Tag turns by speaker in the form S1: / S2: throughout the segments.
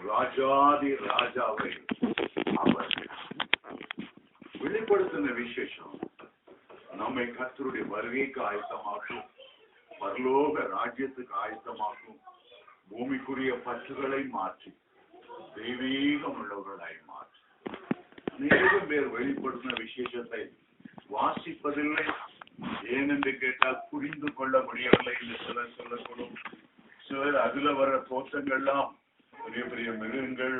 S1: ராஜாதி ராஜாவை அவர் வெளிப்படுத்தின விசேஷம் நம்மை கர்த்தருடைய வருகைக்கு ஆயத்தமாக்கும், பரலோக ராஜ்யத்துக்கு ஆயத்தமாக்கும், பூமிக்குரிய பற்றுகளை மாற்றி தெய்வீகம் உள்ளவர்களாய் மாற்றி அநேகம் பேர் வெளிப்படுத்தின விசேஷத்தை வாசிப்பதில்லை. ஏனென்று கேட்டால் புரிந்து கொள்ள முடியவில்லை என்று சிலர் சொல்லக்கூடும். சிலர் அதுல வர தோற்றங்கள்லாம் பெரிய பெரிய மிருகங்கள்,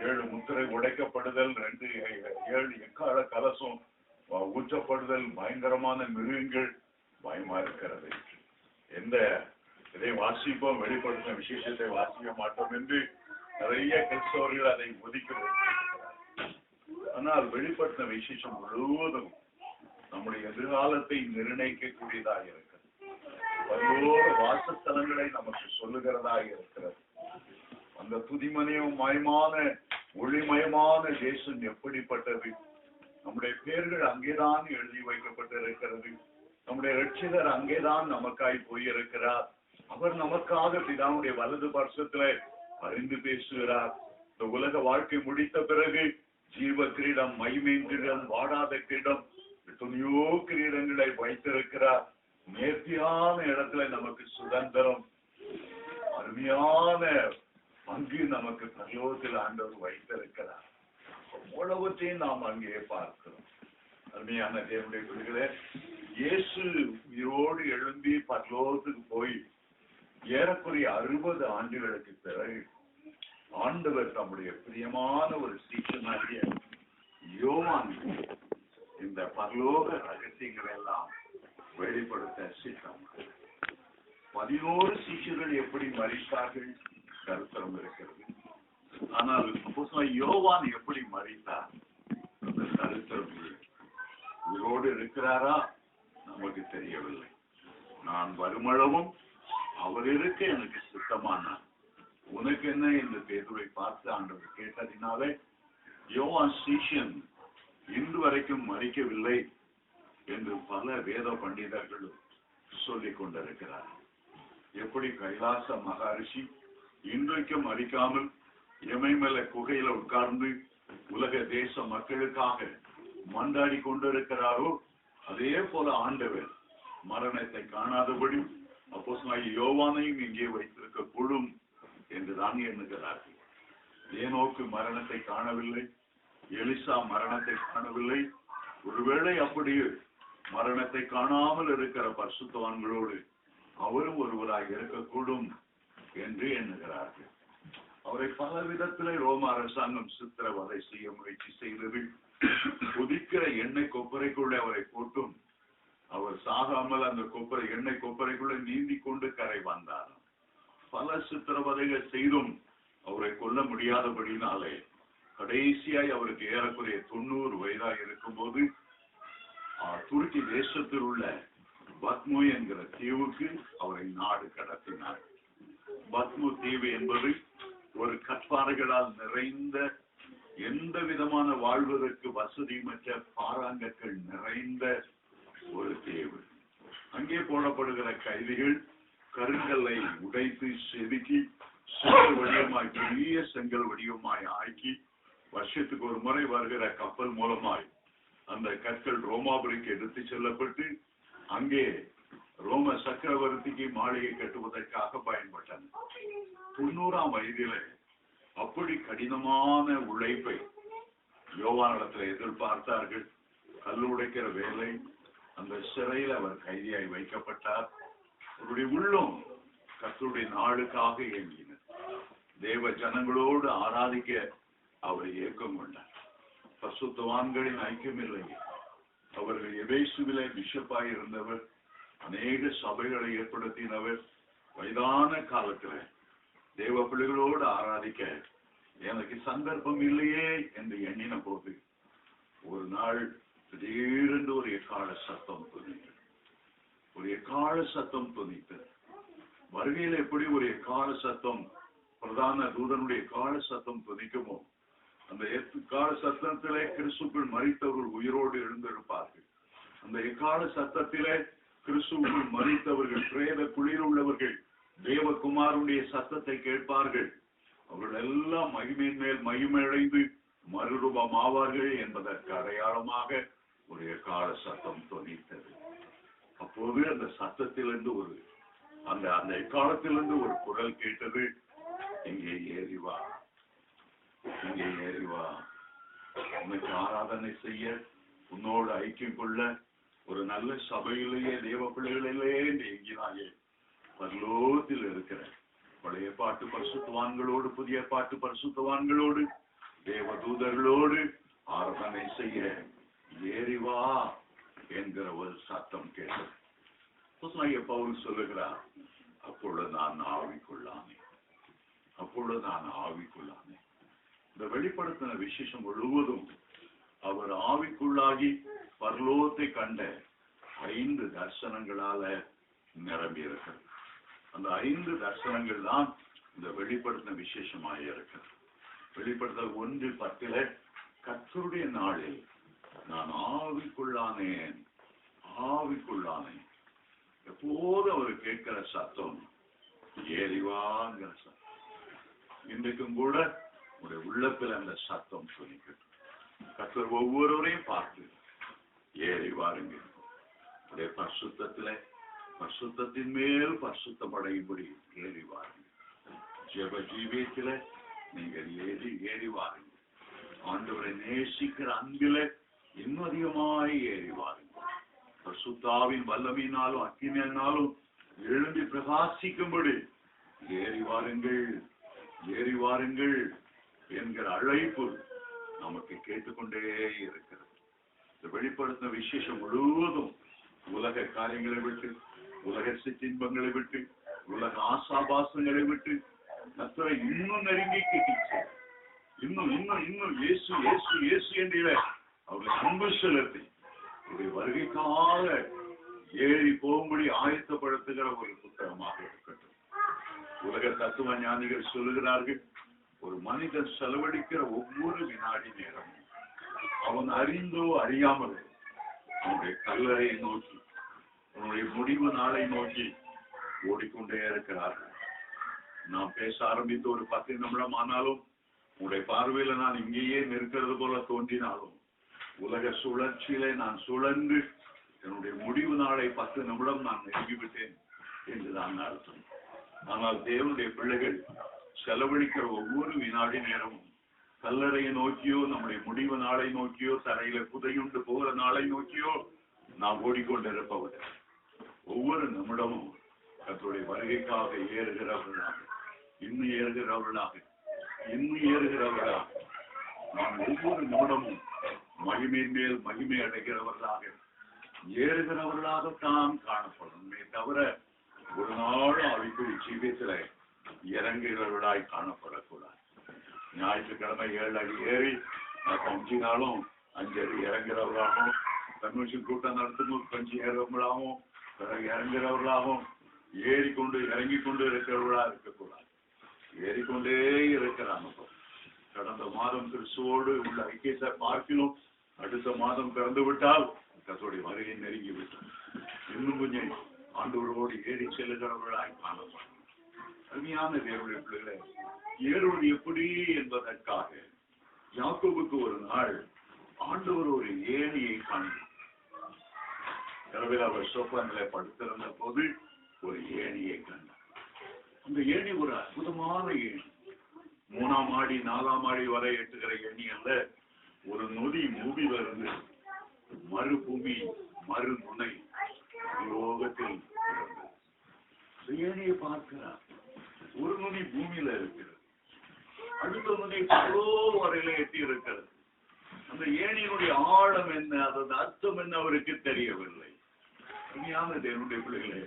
S1: 7 முத்திரை உடைக்கப்படுதல், 7 எக்கால கலசம் ஊற்றப்படுதல், பயங்கரமான மிருகங்கள், பயமா இருக்கிறது. எந்த இதை வாசிப்போம், வெளிப்படுத்தின விசேஷத்தை வாசிக்க மாட்டோம் என்று நிறைய கிறிஸ்தவர்கள் அதை ஒதுக்கி வைத்திருக்கிறார். ஆனால் வெளிப்படுத்தின விசேஷம் முழுவதும் நம்முடைய எதிர்காலத்தை நிர்ணயிக்கக்கூடியதாக இருக்கிறது. பல்வேறு வாசஸ்தலங்களை நமக்கு சொல்லுகிறதாக இருக்கிறது. அந்த துதிமனையும் மயமான ஒளிமயமான தேசம் எப்படிப்பட்டது, நம்முடைய பெயர்கள் அங்கேதான் எழுதி வைக்கப்பட்டிருக்கிறது. நம்முடைய ரட்சிகர் அங்கேதான் நமக்காய் போயிருக்கிறார். அவர் நமக்காக பிதாவுடைய வலது பார்சத்துல அறிந்து பேசுகிறார். இந்த உலக வாழ்க்கை முடித்த பிறகு ஜீவ கிரீடம், மகிமை கிரீடம், வாடாத கிரீடம், துணியோ கிரீடங்களை வைத்திருக்கிறார். நேர்த்தியான இடத்துல நமக்கு சுதந்திரம், அருமையான பங்கு நமக்கு பரலோகத்தில் ஆண்டவர் வைத்திருக்கிறார். அவ்வளவற்றையும் நாம் அங்கே பார்க்கிறோம். அருமையான தேவனுடைய பிள்ளைகளே, இயேசு உயிரோடு எழும்பி பரலோகத்துக்கு போய் ஏறக்குறைய 60 ஆண்டுகளுக்கு பிறகு ஆண்டவர் தம்முடைய பிரியமான ஒரு சீஷனாகிய யோவான் இந்த பரலோக ரகசியங்களை எல்லாம் வெளிப்படுத்த சித்தம். 11 சீஷர்கள் எப்படி மரித்தார்கள் கருத்தரம் இருக்கிறது. ஆனால் யோவான் எப்படி மரித்தார் அந்த கருத்தரம் உயிரோடு இருக்கிறாரா நமக்கு தெரியவில்லை. நான் வருமளவும் அவர் இருக்க எனக்கு சித்தமானார், உனக்கு என்ன என்று பேதுருவை பார்த்து ஆண்டவர் கேட்டதினாலே யோவான் சீஷன் இன்று வரைக்கும் மரிக்கவில்லை என்று பல வேத பண்டிதர்களும் சொல்லிக் கொண்டிருக்கிறார். எப்படி கைலாச மகாரிஷி இன்றைக்கும் மறிக்காமல் எமைமல குகையில உட்கார்ந்து உலக தேச மக்களுக்காக மண்டாடி கொண்டிருக்கிறாரோ, அதே போல ஆண்டவர் மரணத்தை காணாதபடி அப்போஸ்தலனாகிய யோவானையும் இங்கே வைத்திருக்க கூடும் என்றுதான் எண்ணுகிறார்கள். ஏனோக்கு மரணத்தை காணவில்லை, எலிசா மரணத்தை காணவில்லை. ஒருவேளை அப்படி மரணத்தை காணாமல் இருக்கிற பரிசுத்தவான்களோடு அவரும் ஒருவராக இருக்கக்கூடும் என்று எண்ணுகிறார்கள். அவரை பல விதத்திலே ரோம அரசாங்கம் சித்திரவதை செய்ய முயற்சி செய்தது. கொதிக்கிற எண்ணெய் கொப்பரைக்குள்ளே அவரை போட்டும் அவர் சாகாமல் அந்த எண்ணெய் கொப்பரைக்குள்ளே நீந்தி கொண்டு கரை வந்தார். பல சித்திரவதைகள் செய்தும் அவரை கொல்ல முடியாதபடினாலே கடைசியாய் அவருக்கு ஏறக்குறைய 90 வயதாக இருக்கும் போது துருக்கி தேசத்தில் உள்ள பத்மு என்கிற தீவுக்கு அவரை நாடு கடத்தினார். பத்மு தீவு என்பது ஒரு கற்பாறைகளால் நிறைந்த, எந்த விதமான வாழ்வதற்கு வசதியமற்ற பாறாங்கற்கள் நிறைந்த ஒரு தீவு. அங்கே போடப்படுகிற கைதிகள் கருங்கல்லை உடைத்து செதுக்கி செங்கல் வடிவமாய், பெரிய செங்கல் வடிவமாய் ஆக்கி வருஷத்துக்கு ஒரு முறை வருகிற கப்பல் மூலமாய் அந்த கற்கள் ரோமாபுரிக்கு எடுத்து செல்லப்பட்டு அங்கே ரோம சக்கரவர்த்திக்கு மாளிகை கட்டுவதற்காக பயன்பட்டன. 90ஆம் வயதிலே அப்படி கடினமான உழைப்பை யோவானிடத்தில் எதிர்பார்த்தார்கள். கல் உடைக்கிற வேலை, அந்த சிறையில் அவர் கைதியாய் வைக்கப்பட்டார். அவருடைய உள்ளம் கர்த்தருடைய நாளுக்காக இயங்கினார். தேவ ஜனங்களோடு ஆராதிக்க அவர் ஏக்கம் கொண்டார். பரிசுத்தவான்களின் ஐக்கியமில்லை. அவர்கள் எபேசுவிலே பிஷப்பாய் இருந்தவர், அநேக சபைகளை ஏற்படுத்தினவர். வயதான காலத்தில் தேவ பிள்ளைகளோடு ஆராதிக்க எனக்கு சந்தர்ப்பம் இல்லையே என்று எண்ணின போது ஒரு நாள் திடீரென்று ஒரு எக்கால சத்தம் துணித்தது. ஒரு எக்கால சத்தம் துணித்தது. வருகையில் எப்படி ஒரு எக்கால சத்தம், பிரதான தூதனுடைய எக்கால சத்தம் துணிக்குமோ, அந்த எக்கால சத்தத்திலே கிறிஸ்துக்குள் மரித்தவர்கள் உயிரோடு எழுந்திருப்பார்கள். அந்த எக்கால சத்தத்திலே கிறிஸ்துவுக்குள் மரித்தவர்கள், பிரேத குளிர் உள்ளவர்கள் தேவகுமாரனுடைய சத்தத்தை கேட்பார்கள். அவர்கள் எல்லாம் மகிமையின் மேல் மகிமையடைந்து மறுரூபம் ஆவார்கள் என்பதற்கு அடையாளமாக ஒரு எக்கால சத்தம் தொனித்தது. அப்போது அந்த சத்தத்திலிருந்து அந்த எக்காலத்திலிருந்து ஒரு குரல் கேட்டது, இங்கே ஏறி வா, இங்கே ஏறி வா, உனக்கு ஆராதனை செய்ய, உன்னோடு ஐக்கியம் கொள்ள, ஒரு நல்ல சபையிலேயே தேவ பிள்ளைகளிலேயே எங்கினாயே பரலோகத்தில் இருக்கிற பழைய பாட்டு பரிசுத்தவான்களோடு புதிய பாட்டு பரிசுத்தவான்களோடு தேவ தூதர்களோடு ஆராதனை செய்ய ஏறி வா என்கிற ஒரு சத்தம் கேட்டது. பவுல் சொல்லுகிறார், அப்பொழுது நான் ஆவிக்குள்ளானே, அப்பொழுது நான் ஆவிக்குள்ளானே. இந்த வெளிப்படுத்தின விசேஷம் முழுவதும் அவர் ஆவிக்குள்ளாகி பரலோகத்தை கண்ட 5 தரிசனங்களால நிரம்பி இருக்கிறது. அந்த 5 தரிசனங்கள் தான் இந்த வெளிப்படுத்தின விசேஷமாக இருக்கிறது. வெளிப்படுத்தல் 1:10 கர்த்தருடைய நாளில் நான் ஆவிக்குள்ளானேன், ஆவிக்குள்ளானேன். எப்போது அவர் கேட்கிற சத்தம் ஏறிவாங்கிற சத்தம். இன்றைக்கும் கூட உடைய உள்ளத்தில் அந்த சத்தம் சொல்லிக்கிட்டு கர்த்தர் ஒவ்வொருவரையும் பார்த்து ஏறி வாருங்க, உடைய பரிசுத்தத்தின் மேல் பரிசுத்தம் அடையும்படி ஏறி வாருங்க. ஜெப ஜீவியத்தில நீங்கள் ஏறி வாருங்க. ஆண்டவரை நேசிக்கிற அன்பில இன்னும் அதிகமாய் ஏறி வாருங்க. பரிசுத்தாவின் வல்லமையினாலும் அக்கினியினாலும் எழும்பி பிரகாசிக்கும்படி ஏறி வாருங்கள், ஏறி வாருங்கள் என்கிற அழைப்பு நமக்கு கேட்டுக்கொண்டே இருக்கிறது. இந்த வெளிப்படுத்தின விசேஷம் முழுவதும் உலக காரியங்களை விட்டு, உலக சிற்றின்பங்களை விட்டு, உலக ஆசாபாசங்களை விட்டு கர்த்தரை இன்னும் நெருங்கி கிட்டிச்சு. இன்னும் இன்னும் இன்னும் இயேசு இயேசு இயேசு என்ற அவர்களை அன்பு செலுத்தி அவருடைய வருகைக்காக ஏறி போகும்படி ஆயத்தப்படுத்துகிற ஒரு புத்தகமாக இருக்கட்டும். உலக தத்துவ ஞானிகள் சொல்லுகிறார்கள், ஒரு மனிதன் செலவழிக்கிற ஒவ்வொரு வினாடி நேரமும் அவன் அறிந்தோ அறியாமலோ அவனுடைய கல்லறையை நோக்கி, அவனுடைய முடிவு நாளை நோக்கி ஓடிக்கொண்டே இருக்கிறார்கள். நாம் பேச ஆரம்பித்து ஒரு 10 நிமிடம் ஆனாலும் உங்களுடைய பார்வையில நான் இங்கேயே நிற்கிறது போல தோன்றினாலும் உலக சுழற்சியிலே நான் சுழன்று என்னுடைய முடிவு நாளை 10 நிமிடம் நான் நெருங்கிவிட்டேன் என்றுதான் அர்த்தம். ஆனால் தேவனுடைய பிள்ளைகள் செலவழிக்கிற ஒவ்வொரு வினாடி நேரமும் கல்லறையை நோக்கியோ, நம்முடைய முடிவு நாளை நோக்கியோ, தரையில புதையுண்டு போகிற நாளை நோக்கியோ நாம் ஓடிக்கொண்டிருப்பவர். ஒவ்வொரு நிமிடமும் கர்த்தருடைய வருகைக்காக ஏறுகிறவர்களாக, இன்னும் ஏறுகிறவர்களாக, இன்னும் ஏறுகிறவர்களாக, நாம் ஒவ்வொரு நிமிடமும் மகிமையின் மேல் மகிமை அடைகிறவர்களாக, ஏறுகிறவர்களாகத்தான் காணப்படும். தவிர ஒரு நாளும் அவைக்குரிய ஜீவியத்தில இறங்குகிறவர்களாய் காணப்படக்கூடாது. ஞாயிற்றுக்கிழமை 7 அடி ஏறி 5 நாளும் 5 அடி இறங்குறவர்களாகவும், கன்வென்ஷன் கூட்டம் நடத்தும் கொஞ்சம் ஏறுறவங்களாகவும், பிறகு இறங்குறவர்களாகவும், ஏறிக்கொண்டு இறங்கி கொண்டு இருக்கிறவர்களா இருக்கக்கூடாது. ஏறிக்கொண்டே இருக்கிற அனுபவம். கடந்த மாதம் கிறிஸ்துவோடு உள்ள ஐக்கியத்தை பார்க்கணும். அடுத்த மாதம் பிறந்து விட்டால் கர்த்தருடைய வருகை நெருங்கி விட்டோம். இன்னும் கொஞ்சம் ஆண்டவரோடு ஏறி செல்லுகிறவர்களாய் காணப்படும். அருமையான தேவனுடைய பிள்ளைகளை ஏறுவது எப்படி என்பதற்காக யாக்கோபுக்கு ஒரு நாள் ஆண்டவர் ஒரு ஏணியை காண்கிறார். இரவில் அவர் சோப்பானிலே படுத்திருந்த போது ஒரு ஏணியை கண்டார். அந்த ஏணி ஒரு அற்புதமான ஏணி. 3ஆம் மாடி 4ஆம் மாடி வரை எட்டுகிற ஏணி அல்ல. ஒரு நொடி பூமியில இருந்து மறுபூமி மறுமுனை லோகத்தில் ஏணியை பார்க்கிறார். ஒரு நொடி பூமியில இருக்கிறது, அடுத்த நொடி எவ்வளோ வரையில எட்டி இருக்கிறது. அந்த ஏணியினுடைய ஆழம் என்ன, அதன் அர்த்தம் என்ன அவருக்கு தெரியவில்லை. தேவனுடைய பிள்ளைகளே,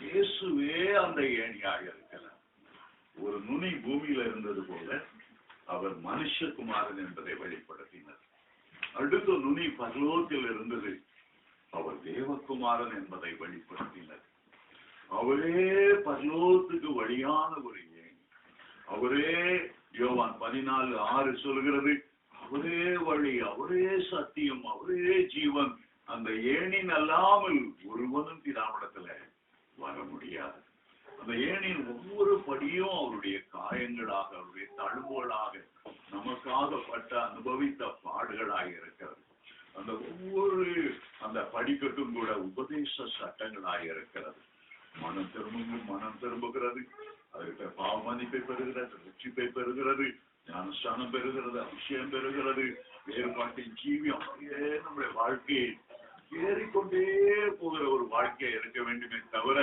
S1: இயேசுவே அந்த ஏணியாக இருக்கிறார். ஒரு நுனி பூமியில இருந்தது போல அவர் மனுஷகுமாரன் என்பதை வெளிப்படுத்தினார். அடுத்த நுனி பரலோகத்தில் இருந்தது, அவர் தேவகுமாரன் என்பதை வெளிப்படுத்தினார். அவரே பரலோகத்துக்கு வழியான ஒரு ஏணி. அவரே யோவான் 14:6 சொல்கிறது, அவரே வழி, அவரே சத்தியம், அவரே ஜீவன். அந்த ஏணின் அல்லாமல் ஒருவனும் பிதாவிடத்துல வர முடியாது. அந்த ஏணியின் ஒவ்வொரு படியும் அவருடைய காயங்களாக, அவருடைய தழும்புகளாக, நமக்காக பட்ட அனுபவித்த பாடுகளாக இருக்கிறது. அந்த ஒவ்வொரு அந்த படிக்கட்டும் கூட உபதேச சட்டங்களாக இருக்கிறது. மனம் திரும்புகிறது, அதற்கு பாவ மன்னிப்பை பெறுகிறது, ரட்சிப்பை பெறுகிறது, ஞானஸ்தானம் பெறுகிறது, அபிஷேகம் பெறுகிறது, வேறுபாட்டின் ஜீவியம். நம்முடைய வாழ்க்கையை ஏறிக்கொண்டே போகிற ஒரு வாழ்க்கையை இருக்க வேண்டுமே தவிர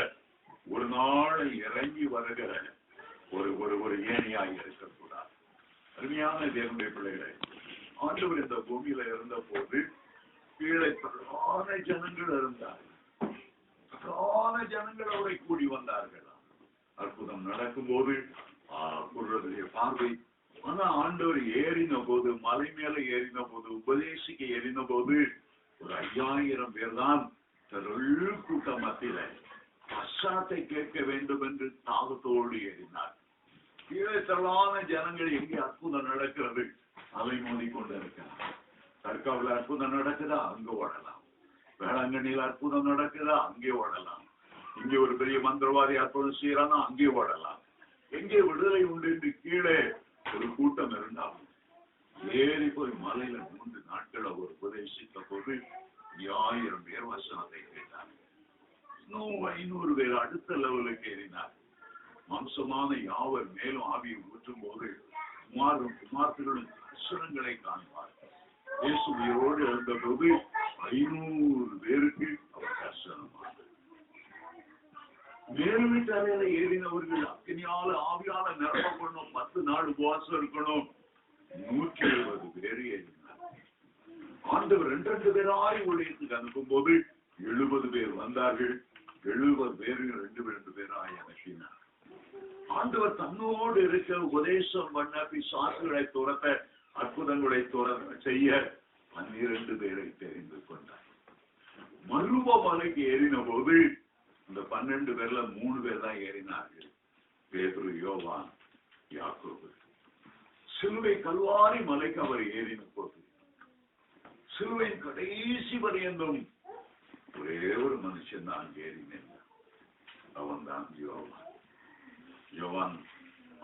S1: ஒரு நாள் இறங்கி வருகிற ஒரு ஏணியாய் இருக்கக்கூடாது. அருமையான தேவனுடைய பிள்ளைகளை, ஆண்டவர் இந்த பூமியில இருந்த போது கீழே பிரதான ஜனங்கள் இருந்தார்கள். பிரதான ஜனங்கள் அவரை கூடி வந்தார்கள். அற்புதம் நடக்கும் போது குருடைய பார்வை. ஆனா ஆண்டவர் ஏறின போது, மலை மேல ஏறின போது, உபதேசிக்க ஏறின போது ஒரு 5000 பேர் தான் கூட்டம் மத்தியில பசாத்தை கேட்க வேண்டும் என்று தாகத்தோடு ஏறினார். கீழே திரளான ஜனங்கள் எங்கே அற்புதம் நடக்கிறது அலை மோதி கொண்டிருக்கிறார். தற்காவில் அற்புதம் நடக்குதா, அங்க ஓடலாம். வேளாங்கண்ணியில் அற்புதம் நடக்குதா, அங்கே ஓடலாம். இங்கே ஒரு பெரிய மந்திரவாதி அற்புதம் செய்யறானா, அங்கே ஓடலாம். எங்கே விடுதலை உண்டு என்று கீழே ஒரு கூட்டம் இருந்தாலும் ஏறி போய் மலையில 3 நாட்கள் அவர் உபதேசித்த போது 5000 பேர் வசனத்தை கேட்டார். இன்னும் 500 பேர் அடுத்த லெவலுக்கு ஏறினார். மாம்சமான யாவர் மேலும் ஆவியை ஊற்றும் போது குமார்த்தர்களும் தரிசனங்களை காண்பார். இயேசு உயிரோடு இருந்த போது 500 பேருக்கு அவர் தரிசனமானார். மேல் வீட்டாரையில ஏறினவர்கள் அக்கினியால ஆவியால நிரப்பப்படணும், 10 நாள் உபவாசம் இருக்கணும். 170 பேர் ஏறினார். ஆண்டவர் 2 பேராய் ஊழியத்துக்கு அனுப்பும் போது 70 பேர் வந்தார்கள். 70 பேர் 2 பேராய் அனுப்பினார். ஆண்டவர் தன்னோடு இருக்க உபதேசம் பண்ண, பிசாசுகளை துரத்த, அற்புதங்களை செய்ய 12 பேரை தெரிந்து கொண்டார். மருவ மலைக்கு ஏறின போது இந்த 12 பேர்ல 3 பேர் தான் ஏறினார்கள். பேதுரு, யோவான், யாக்கோபு. சிலுவை கல்வாரி மலைக்கு அவர் ஏறின போது சிலுவையின் கடைசி பரியந்தம் ஒரே ஒரு மனுஷன் தான் ஏறினேன். அவன் தான் யோவான். யோவான்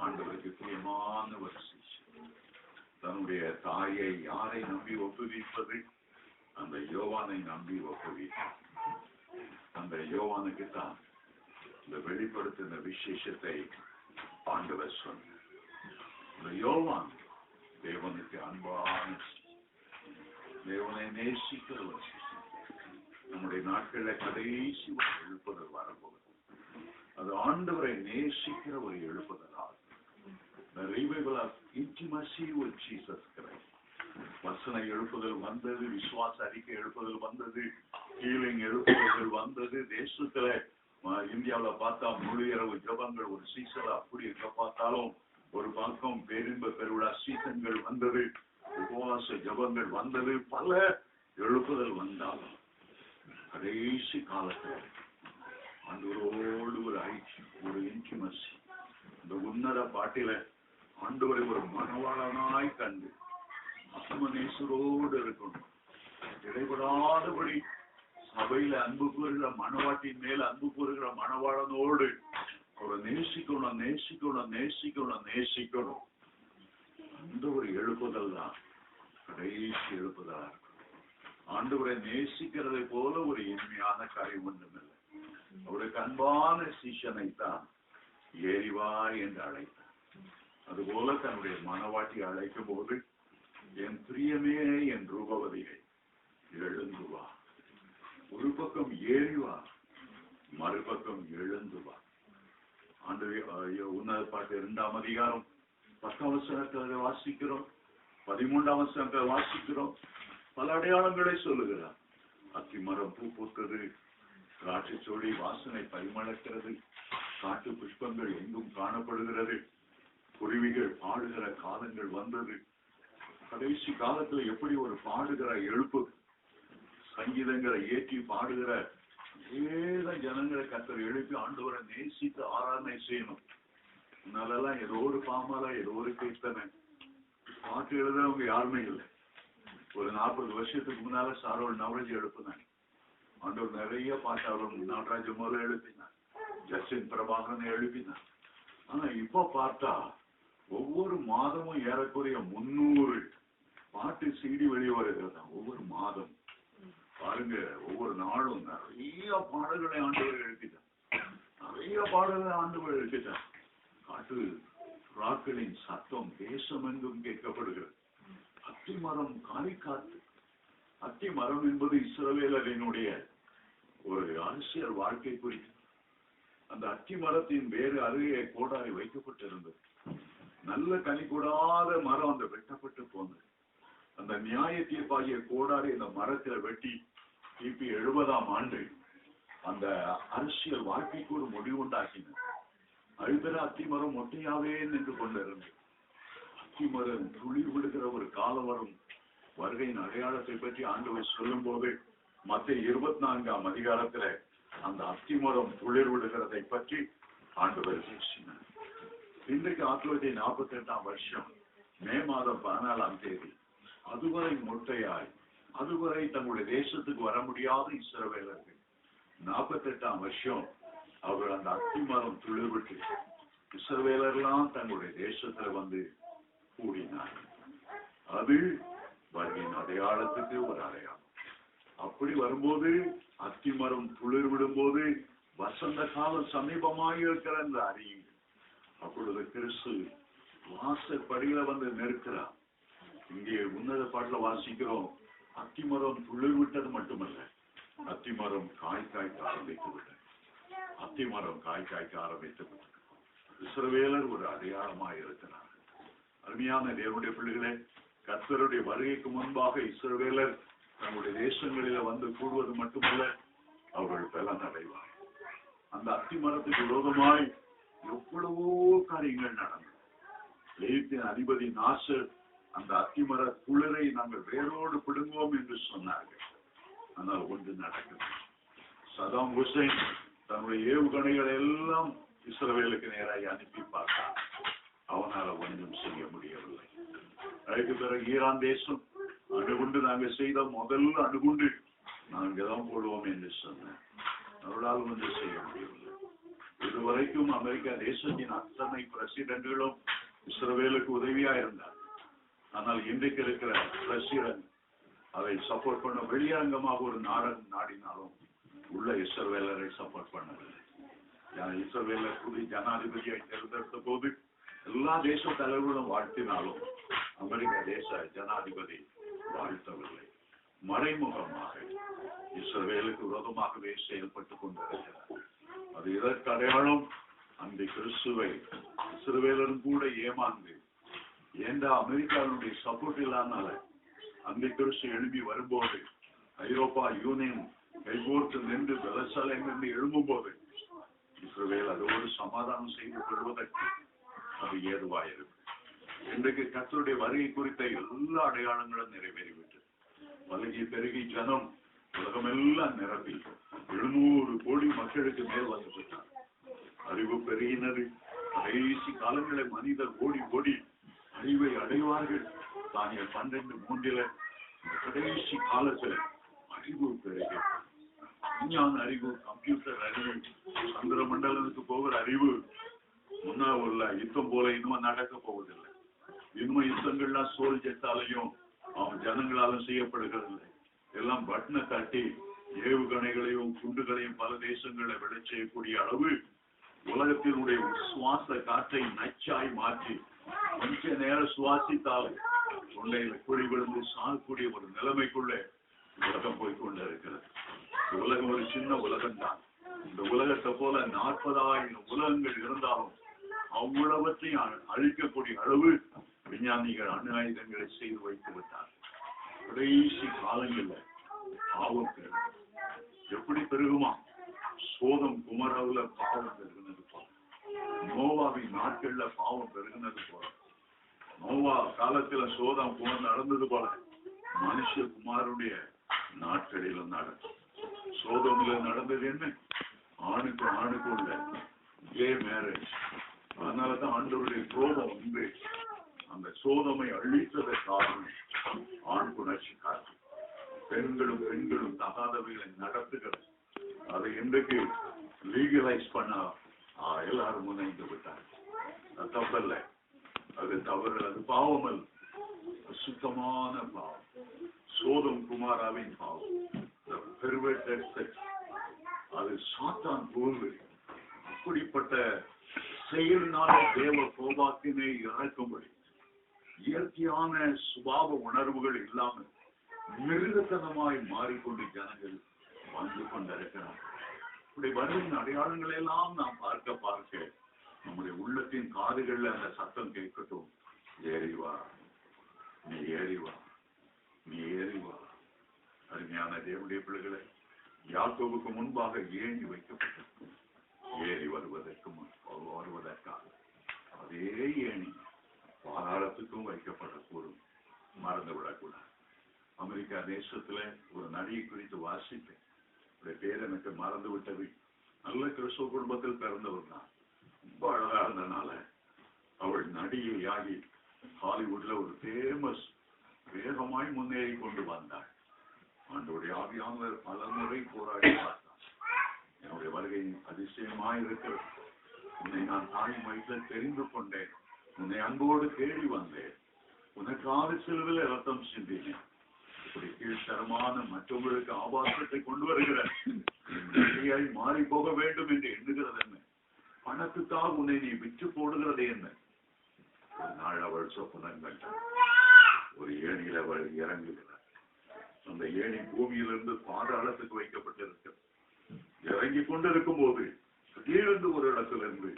S1: ஆண்டவருக்கு பிரியமான ஒரு சிஷ்யன். தன்னுடைய தாயை யாரை நம்பி ஒப்புவிப்பது? அந்த யோவானை நம்பி ஒப்புவித்தார். அந்த யோவானுக்கு தான் இந்த வெளிப்படுத்தின விசேஷத்தை ஆண்டவர் சொன்னார். இந்த யோவான் தேவனுக்கு அன்பான, தேவனை நேசிக்கிற ஒரு சிஷ்யன். நம்முடைய நாட்களில் கடைசி ஒரு எழுப்புதல் வரப்போகுது. அது ஆண்டவரை நேசிக்கிற ஒரு எழுப்புதலாகும். The revival of intimacy with Jesus Christ. வசன எழுப்புதல் வந்தது, விசுவாச அறிக்கை எழுப்புதல் வந்தது, ஹீலிங் எழுப்புதல்கள் வந்தது. தேசத்துல இந்தியாவில பார்த்தா முழு இரவு ஜபங்கள் ஒரு சீசன். அப்படி எங்க பார்த்தாலும் ஒரு பக்கம் பேரின்ப பெருவிழா சீசன்கள் வந்தது, உபவாச ஜபங்கள் வந்தது, பல எழுப்புதல் வந்தாலும் கடைசி காலத்துல ஆண்டவரோடு ஒரு ஐக்கியம், ஒரு இன்டிமசி, இந்த உன்னத பாட்டில ஆண்டவரை ஒரு மனவாளனாய் கண்டு ஆத்மநேசரோடு இருக்கணும். இடைபடாதபடி சபையில அன்பு கூறுகிற மனவாட்டின் மேல அன்பு கூறுகிற மனவாளனோடு அவரை நேசிக்கணும், நேசிக்கணும், நேசிக்கணும், நேசிக்கணும். அந்த ஒரு எழுப்புதல் தான் கடைசி எழுப்புதலா இருக்கும். ஆண்டவரை நேசிக்கிறதை போல ஒரு இனிமையான காரியம் ஒன்றும் இல்லை. அவருடைய அன்பான சீஷனை தான் ஏறிவா என்று அழைத்தார். அதுபோல தன்னுடைய மனவாட்டி அழைக்கும் போது, என் பிரியமே என் ரூபவதியை எழுந்து வா. ஒரு பக்கம் ஏறிவா, மறுபக்கம் எழுந்து வா. ஆண்டவரே, உன்னத பாட்டு 2ஆம் அதிகாரம் 10ஆம் வசனத்தை வாசிக்கிறோம், 13ஆம் வசனத்தை வாசிக்கிறோம். பல அடையாளங்களை சொல்லுகிறார். அத்தி மரம் பூ பூத்தது, திராட்சை செடி வாசனை பரிமளக்கிறது, காட்டு புஷ்பங்கள் எங்கும் காணப்படுகிறது, குருவிகள் பாடுகிற காலங்கள் வந்தது. கடைசி காலத்துல எப்படி ஒரு பாடுகிற எழுப்பு, சங்கீதங்களை ஏற்றி பாடுகிற ஜனங்களை கர்த்தர் எழுப்பி ஆண்டவரை நேசித்து ஆராதனை செய்யணும். முன்னாலெல்லாம் ஏதோ ஒரு பாமால ஏதோ ஒரு கீர்த்தனை பாட்டு எழுதுறவங்க யாருமே இல்லை. ஒரு 40 வருஷத்துக்கு முன்னால சாரோல் நவரஜி எழுப்புனாங்க. ஆண்டவர் நிறைய பாட்டு அவர் நடராஜ முதல்ல எழுப்பினார். ஜஸ்டின் பிரபாகரனை எழுப்பினார். ஆனா இப்ப பார்த்தா ஒவ்வொரு மாதமும் ஏறக்குறைய 300 பாட்டு CD வெளியே வருகிறது. ஒவ்வொரு மாதம் பாருங்க, ஒவ்வொரு நாளும் நிறைய பாடல்களை ஆண்டவர் எழுதிட்டார். நிறைய பாடல்களை ஆண்டவர் எழுதிட்டார். காட்டு புறாக்களின் சத்தம் தேசம் எங்கும் கேட்கப்படுகிறது. அத்தி மரம் காய் காத்து. அத்தி மரம் என்பது இஸ்ரவேலரினுடைய ஒரு அரசியல் வாழ்க்கை குறித்து. அந்த அத்தி மரத்தின் வேறு அருகே கோடாரி வைக்கப்பட்டிருந்தது. நல்ல கனி கூடாத மரம் அந்த வெட்டப்பட்டு போனது. அந்த நியாய தீர்ப்பாகிய கோடாரி அந்த மரத்தில் வெட்டி கிபி 70ஆம் ஆண்டு அந்த அரசியல் வாழ்க்கைக்கு ஒரு முடிவுண்டாக்கினர். அழுகிற அத்தி மரம் மொட்டையாவே நின்று கொண்டிருந்தது. அத்தி மரம் துளிர் விடுகிற ஒரு காலம் வரும். வருகையின் அடையாளத்தை பற்றி ஆண்டவர் சொல்லும் போது மத்திய 24ஆம் அதிகாரத்துல அந்த அத்தி மரம் துளிர் விடுகிறதை பற்றி ஆண்டவர் பேசினார். இன்றைக்கு 1948ஆம் வருஷம் மே மாதம் 14ஆம் தேதி அதுவரை மொட்டையாய், அதுவரை தங்களுடைய தேசத்துக்கு வர முடியாத இஸ்ரவேலர்கள் 48ஆம் வருஷம் அவர் அந்த அத்தி மரம் துளிர் விட்டு இஸ்ரவேலர்லாம் தங்களுடைய தேசத்துல வந்து கூடினார். அது வருகையின் அடையாளத்துக்கு ஒரு அடையாளம். அப்படி வரும்போது அத்தி மரம் துளிர் விடும்போது வசந்த காலம் சமீபமாக இருக்கிற அந்த அறியுங்கள். அப்பொழுது கிறிஸ்து வாசற்படியில வந்து நிற்கிறார். இங்கே உன்னத பாட்டுல வாசிக்கிறோம், அத்தி மரம் துளிர் விட்டது மட்டுமல்ல, அத்தி மரம் காய் காய்க்க ஆரம்பித்து விட்டது. அத்தி மரம் காய் காய்க்க ஆரம்பித்து விட்டது. இஸ்ரவேலர் ஒரு அடையாளமாக இருக்கிறார். அருமையான தேவனுடைய பிள்ளைகளே, கர்த்தருடைய வருகைக்கு முன்பாக இஸ்ரவேலர் தங்களுடைய தேசங்களில வந்து கூடுவது மட்டுமல்ல, அவர்கள் பலன் அடைவார். அந்த அத்தி மரத்துக்கு விரோதமாய் எவ்வளவோ காரியங்கள் நடந்தது. எகிப்தின் அதிபதி நாசர் அந்த அத்தி மர குளிரை நாங்கள் வேரோடு பிடுங்குவோம் என்று சொன்னார்கள். ஆனால் ஒன்று நடக்குது. சதாம் ஹுசைன் தன்னுடைய ஏவுகணைகளை எல்லாம் இஸ்ரவேலுக்கு நேராக அனுப்பி பார்த்தார். அவனால் ஒன்றும் செய்ய முடியவில்லை. அதுக்கு பிறகு ஈரான் தேசம் அணுகுண்டு நாங்கள் செய்த முதல் அணுகுண்டு நாங்கள் தான் போடுவோம் என்று சொன்னேன். அவர்களால் ஒன்றும் செய்ய முடியவில்லை. இதுவரைக்கும் அமெரிக்கா தேசத்தின் அத்தனை பிரசிடென்ட்களும் இஸ்ரவேலுக்கு உதவியா இருந்தார். ஆனால் இன்றைக்கு இருக்கிற பிரசிடென்ட் அதை சப்போர்ட் பண்ண வெளியரங்கமாக ஒரு நாடினாலும் உள்ள இஸ்ரவேலரை சப்போர்ட் பண்ணவில்லை. இஸ்ரவேலர் புதிய ஜனாதிபதியை தேர்ந்தெடுத்த போது எல்லா தேச தலைவர்களும் வாழ்த்தினாலும் அமெரிக்க தேச ஜனாதிபதி வாழ்த்தவில்லை. மறைமுகமாக இஸ்ரவேலுக்கு விரோதமாகவே செயல்பட்டுக் கொண்டிருக்கிறார். அது இதற்கு அடையாளம். அந்த கிறிஸ்துவை இஸ்ரவேலரும் கூட ஏமாந்து, ஏண்டா அமெரிக்காவுடைய சப்போர்ட் இல்லாதனால அந்த கிறிஸ்து எழுப்பி வரும்போது ஐரோப்பா யூனியன் கைகோர்த்து நின்று வெலசாலையிலிருந்து எழும்பும் போது இஸ்ரவேல் அதோடு சமாதானம் செய்து கொள்வதற்கு அது ஏதுவாயிருக்கு. இன்றைக்கு கர்த்தருடைய வருகை குறித்த எல்லா அடையாளங்களும் நிறைவேறிவிட்டது. வலகி பெருகி ஜனம் உலகமெல்லாம் நிரப்பி 700 கோடி மக்களுக்கு மேல் வந்துவிட்டார். அறிவு பெருகினது. கடைசி காலங்களை மனிதர் ஓடி ஓடி அறிவை அடைவார்கள். தானியல் 12:3 கடைசி காலத்துல அறிவு பெருகி, விஞ்ஞான அறிவு, கம்ப்யூட்டர் அறிவு, சந்திர மண்டலத்துக்கு போகிற அறிவு முன்னா உள்ள யுத்தம் போல இன்னும் நடக்க போவதில்லை. இன்னும் யுத்தங்கள்லாம் சோல் ஜெட்டாலையும் அவன் ஜனங்களாலும் செய்யப்படுகிறதில்லை. எல்லாம் பட்டனை தட்டி ஏவுகணைகளையும் குண்டுகளையும் பல தேசங்களை விட செய்யக்கூடிய அளவு உலகத்தினுடைய சுவாச காற்றை நச்சாய் மாற்றி கொஞ்ச நேரம் சுவாசித்தால் தொண்டையில குழி விழுந்து சாகக்கூடிய ஒரு நிலைமைக்குள்ளே உலகம் போய்கொண்டிருக்கிறது. உலகம் ஒரு சின்ன உலகம்தான். இந்த உலகத்தை போல 40,000 உலகங்கள் இருந்தாலும் அவ்வளவற்றையும் அழிக்கக்கூடிய அளவு விஞ்ஞானிகள் அணு ஆயுதங்களை செய்து வைத்து விட்டார். கடைசி காலங்கள்ல பாவம் பெருகும். எப்படி பெருகுமா? சோதம் குமரவுல பாவம் பெருகினது போல, நோவாவின் நாட்கள்ல பாவம் பெருகினது போல, நோவா காலத்துல சோதம் குமர் நடந்தது போல மனுஷ குமாருடைய நாட்களிலும் நடக்கும். சோதம்ல நடந்தது என்ன? ஆணுக்கு ஆணுக்கு உள்ள கே மேரேஜ். அதனாலதான் ஆண்டவருடைய கோபம் வந்து அந்த சோதமை அழித்ததை காரணம் ஆண் புணர்ச்சி காரணம். பெண்களும் தகாதவைகளை நடத்துகிறது. அதை இன்றைக்கு லீகலைஸ் பண்ண எல்லாரும் முனைந்து விட்டாங்க. அது தப்பல்ல, அது தவறு, அது பாவம் அல்ல, சுத்தமான பாவம். சோதம் குமாராவின் பாவம், அது சாத்தான் போது. அப்படிப்பட்ட செயலினால தேவ கோபாக்கினை இறக்கும்படி இயற்கையான சுபாவ உணர்வுகள் இல்லாமல் மிருகத்தனமாய் மாறிக்கொண்டு ஜனங்கள் வந்து கொண்டிருக்கிறார். இப்படி வரும் அடையாளங்களை எல்லாம் நாம் பார்க்க பார்க்க நம்முடைய உள்ளத்தின் காதுகள்ல அந்த சத்தம் கேட்கட்டும், ஏறிவா, நீ ஏறிவா, நீ ஏறிவா. அருமையான தேவனுடைய பிள்ளைகளை, யாக்கோபுக்கு முன்பாக ஏணி வைக்கப்பட்டது ஏறி வருவதற்காக. அதே ஏணி பாதாளத்துக்கும் வைக்கப்படக்கூடும், மறந்து விடக்கூடாது. அமெரிக்கா தேசத்துல ஒரு நடிகை குறித்து வாசிப்பேன். பேர் எனக்கு மறந்து விட்டது. நல்ல கிறிஸ்துவ குடும்பத்தில் பிறந்தவர் தான். ரொம்ப அழகா இருந்தனால அவள் நடிகையாகி ஹாலிவுட்ல ஒரு ஃபேமஸ் வேகமாய் முன்னேறி கொண்டு வந்தாள். ஆண்டவருடைய ஆவியானவர் பல முறை போராடி பார்த்தார். என்னுடைய வருகை அதிசயமாய் இருக்கிறது. உன்னை நான் தாய் வயிற்றில் தெரிந்து கொண்டேன், உன்னை அன்போடு தேடி வந்தேன், உனக்காக சிலுவையில் ரத்தம் சிந்தினேன். இப்படி கீழ்த்தரமான மற்றவங்களுக்கு ஆபாசத்தை கொண்டு வருகிற நடிகையாய் மாறி போக வேண்டும் என்று எண்ணுகிறது என்ன? பணத்துக்காக உன்னை நீ விற்று போடுகிறது என்ன? ஒரு நாள் அவள் சொப்பனம் கண்டாள். ஒரு ஏணியில் அவள் இறங்குகிறார். அந்த ஏணி பூமியிலிருந்து பாதாளத்துக்கு வைக்கப்பட்டிருக்கிறது. இறங்கி கொண்டிருக்கும் போது திடீரென்று ஒரு இடத்திலிருந்து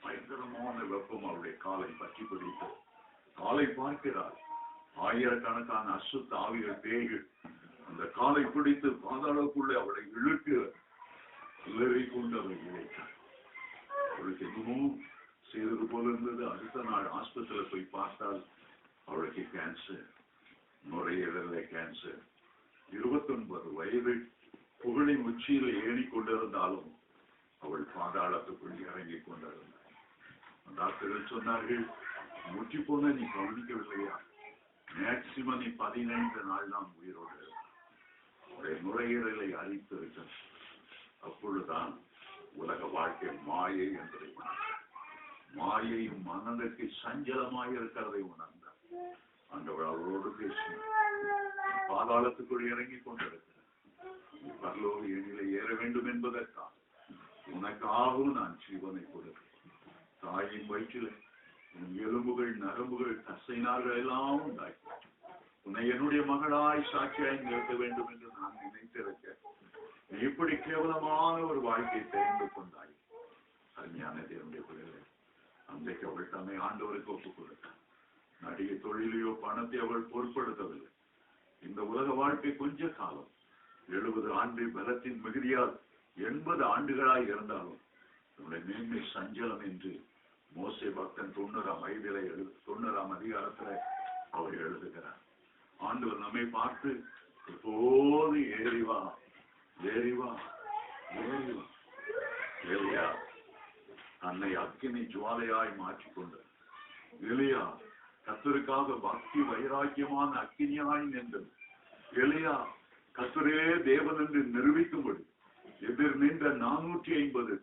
S1: பயங்கரமான வெப்பம் அவருடைய காலை பற்றி பிடித்து காலை பார்க்கிறார். ஆயிரக்கணக்கான அசுத்த ஆவிகள், பேய்கள் அந்த காலை பிடித்து பாதாளக்குள்ளே அவளை இழுத்து அலறி கொண்டு அவளை இழைத்தார். அவளுக்கு இன்னமும் செய்தது போல இருந்தது. அடுத்த நாள் ஆஸ்பத்திரியில் போய் பார்த்தால் அவளுக்கு கேன்சர், நுரையீரல கேன்சர். 29 வயது, புகழின் உச்சியில் ஏறி கொண்டிருந்தாலும் அவள் பாதாளத்துக்குள் இறங்கி கொண்டிருந்தாள். டாக்டர்கள் சொன்னார்கள், முற்றி போன நீ கவனிக்கவில்லையா? மேக்சிமம் நீ 15 நாள் தான் உயிரோடு அவருடைய நுரையீரலை அழித்து இருக்க. அப்பொழுதுதான் உலக வாழ்க்கை மாயை என்பதை உணர்ந்தார். மாயையும் மனதிற்கு சஞ்சலமாய் இருக்கிறதை உணர்ந்தார். ஆண்டவர் அவரோடு பேசினார். பாதாளத்துக்குள் இறங்கி கொண்டிருக்கிறார். பரலோக எண்ணிலை ஏற வேண்டும் என்பதற்காக உனக்காகவும் நான் ஜீவனை கொடுக்கிறேன். தாயின் வயிற்றில் உன் எலும்புகள், நரம்புகள், தசைநார்கள் எல்லாம் உண்டாக்கி உன்னை என்னுடைய மகளாய் சாட்சியாய் நிறுத்த வேண்டும் என்று நான் நினைத்திருக்க நீ இப்படி கேவலமான ஒரு வாழ்க்கையை தெரிந்து கொண்டாய். அருமையான தேவனுடைய பிள்ளைகளை, அன்றைக்கு அவள் தன்னை ஆண்டவருக்கு ஒப்புக் கொடுத்தார். நடிகை தொழிலையோ பணத்தை அவள் பொருட்படுத்தவில்லை. இந்த உலக வாழ்க்கை கொஞ்ச காலம், 70 ஆண்டு பலத்தின் மிகுதியால் 80 ஆண்டுகளாய் இருந்தாலும் நம்முடைய மேன்மை சஞ்சலம் என்று மோசே பக்தன் 90ஆம் அதிகாரத்துல அவர் எழுதுகிறார். ஆண்டவர் நம்மை பார்த்து எப்போது ஏறிவா ஏறிவா ஏறிவா. எலியா தன்னை அக்கினி ஜுவாலையாய் மாற்றிக்கொண்டு, எலியா கர்த்தருக்காக பக்தி வைராக்கியமான அக்கினியாய் நின்றது. எலியா கர்த்தரே தேவன் என்று நிரூபிக்கும்படி எதிர் நின்ற 450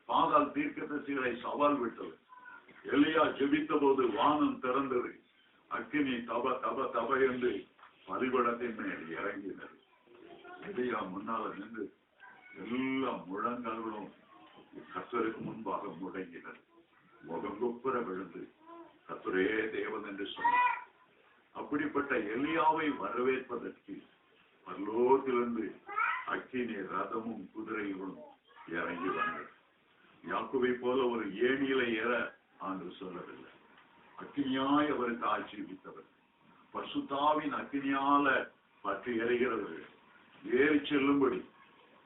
S1: பாதாள் தீர்க்கதரிசிகளை சவால் விட்டது. எலியா ஜெபித்த போது வானம் திறந்தது. அக்கினி தப தப தப என்று பலிபடத்தின் மேல் இறங்கினது. எலியா முன்னால நின்று எல்லா முழங்கால்களும் கர்த்தருக்கு முன்பாக முடங்கினது. முகம் கொப்புற விழுந்து கர்த்தரே தேவன் என்று சொன்னார். அப்படிப்பட்ட எலியாவை வரவேற்பதற்கு பரலோகத்திலிருந்து அக்கினி ரதமும் குதிரைகளும் இறங்கி வந்தது. யாக்கோபை போல ஒரு ஏணியில ஏற ஆண்டு சொல்லவில்லை. அக்கினியாய் அவருக்கு ஆட்சேபித்தவர், பசுத்தாவின் அக்கினியால பற்றி எறிகிறவர்கள் ஏறி செல்லும்படி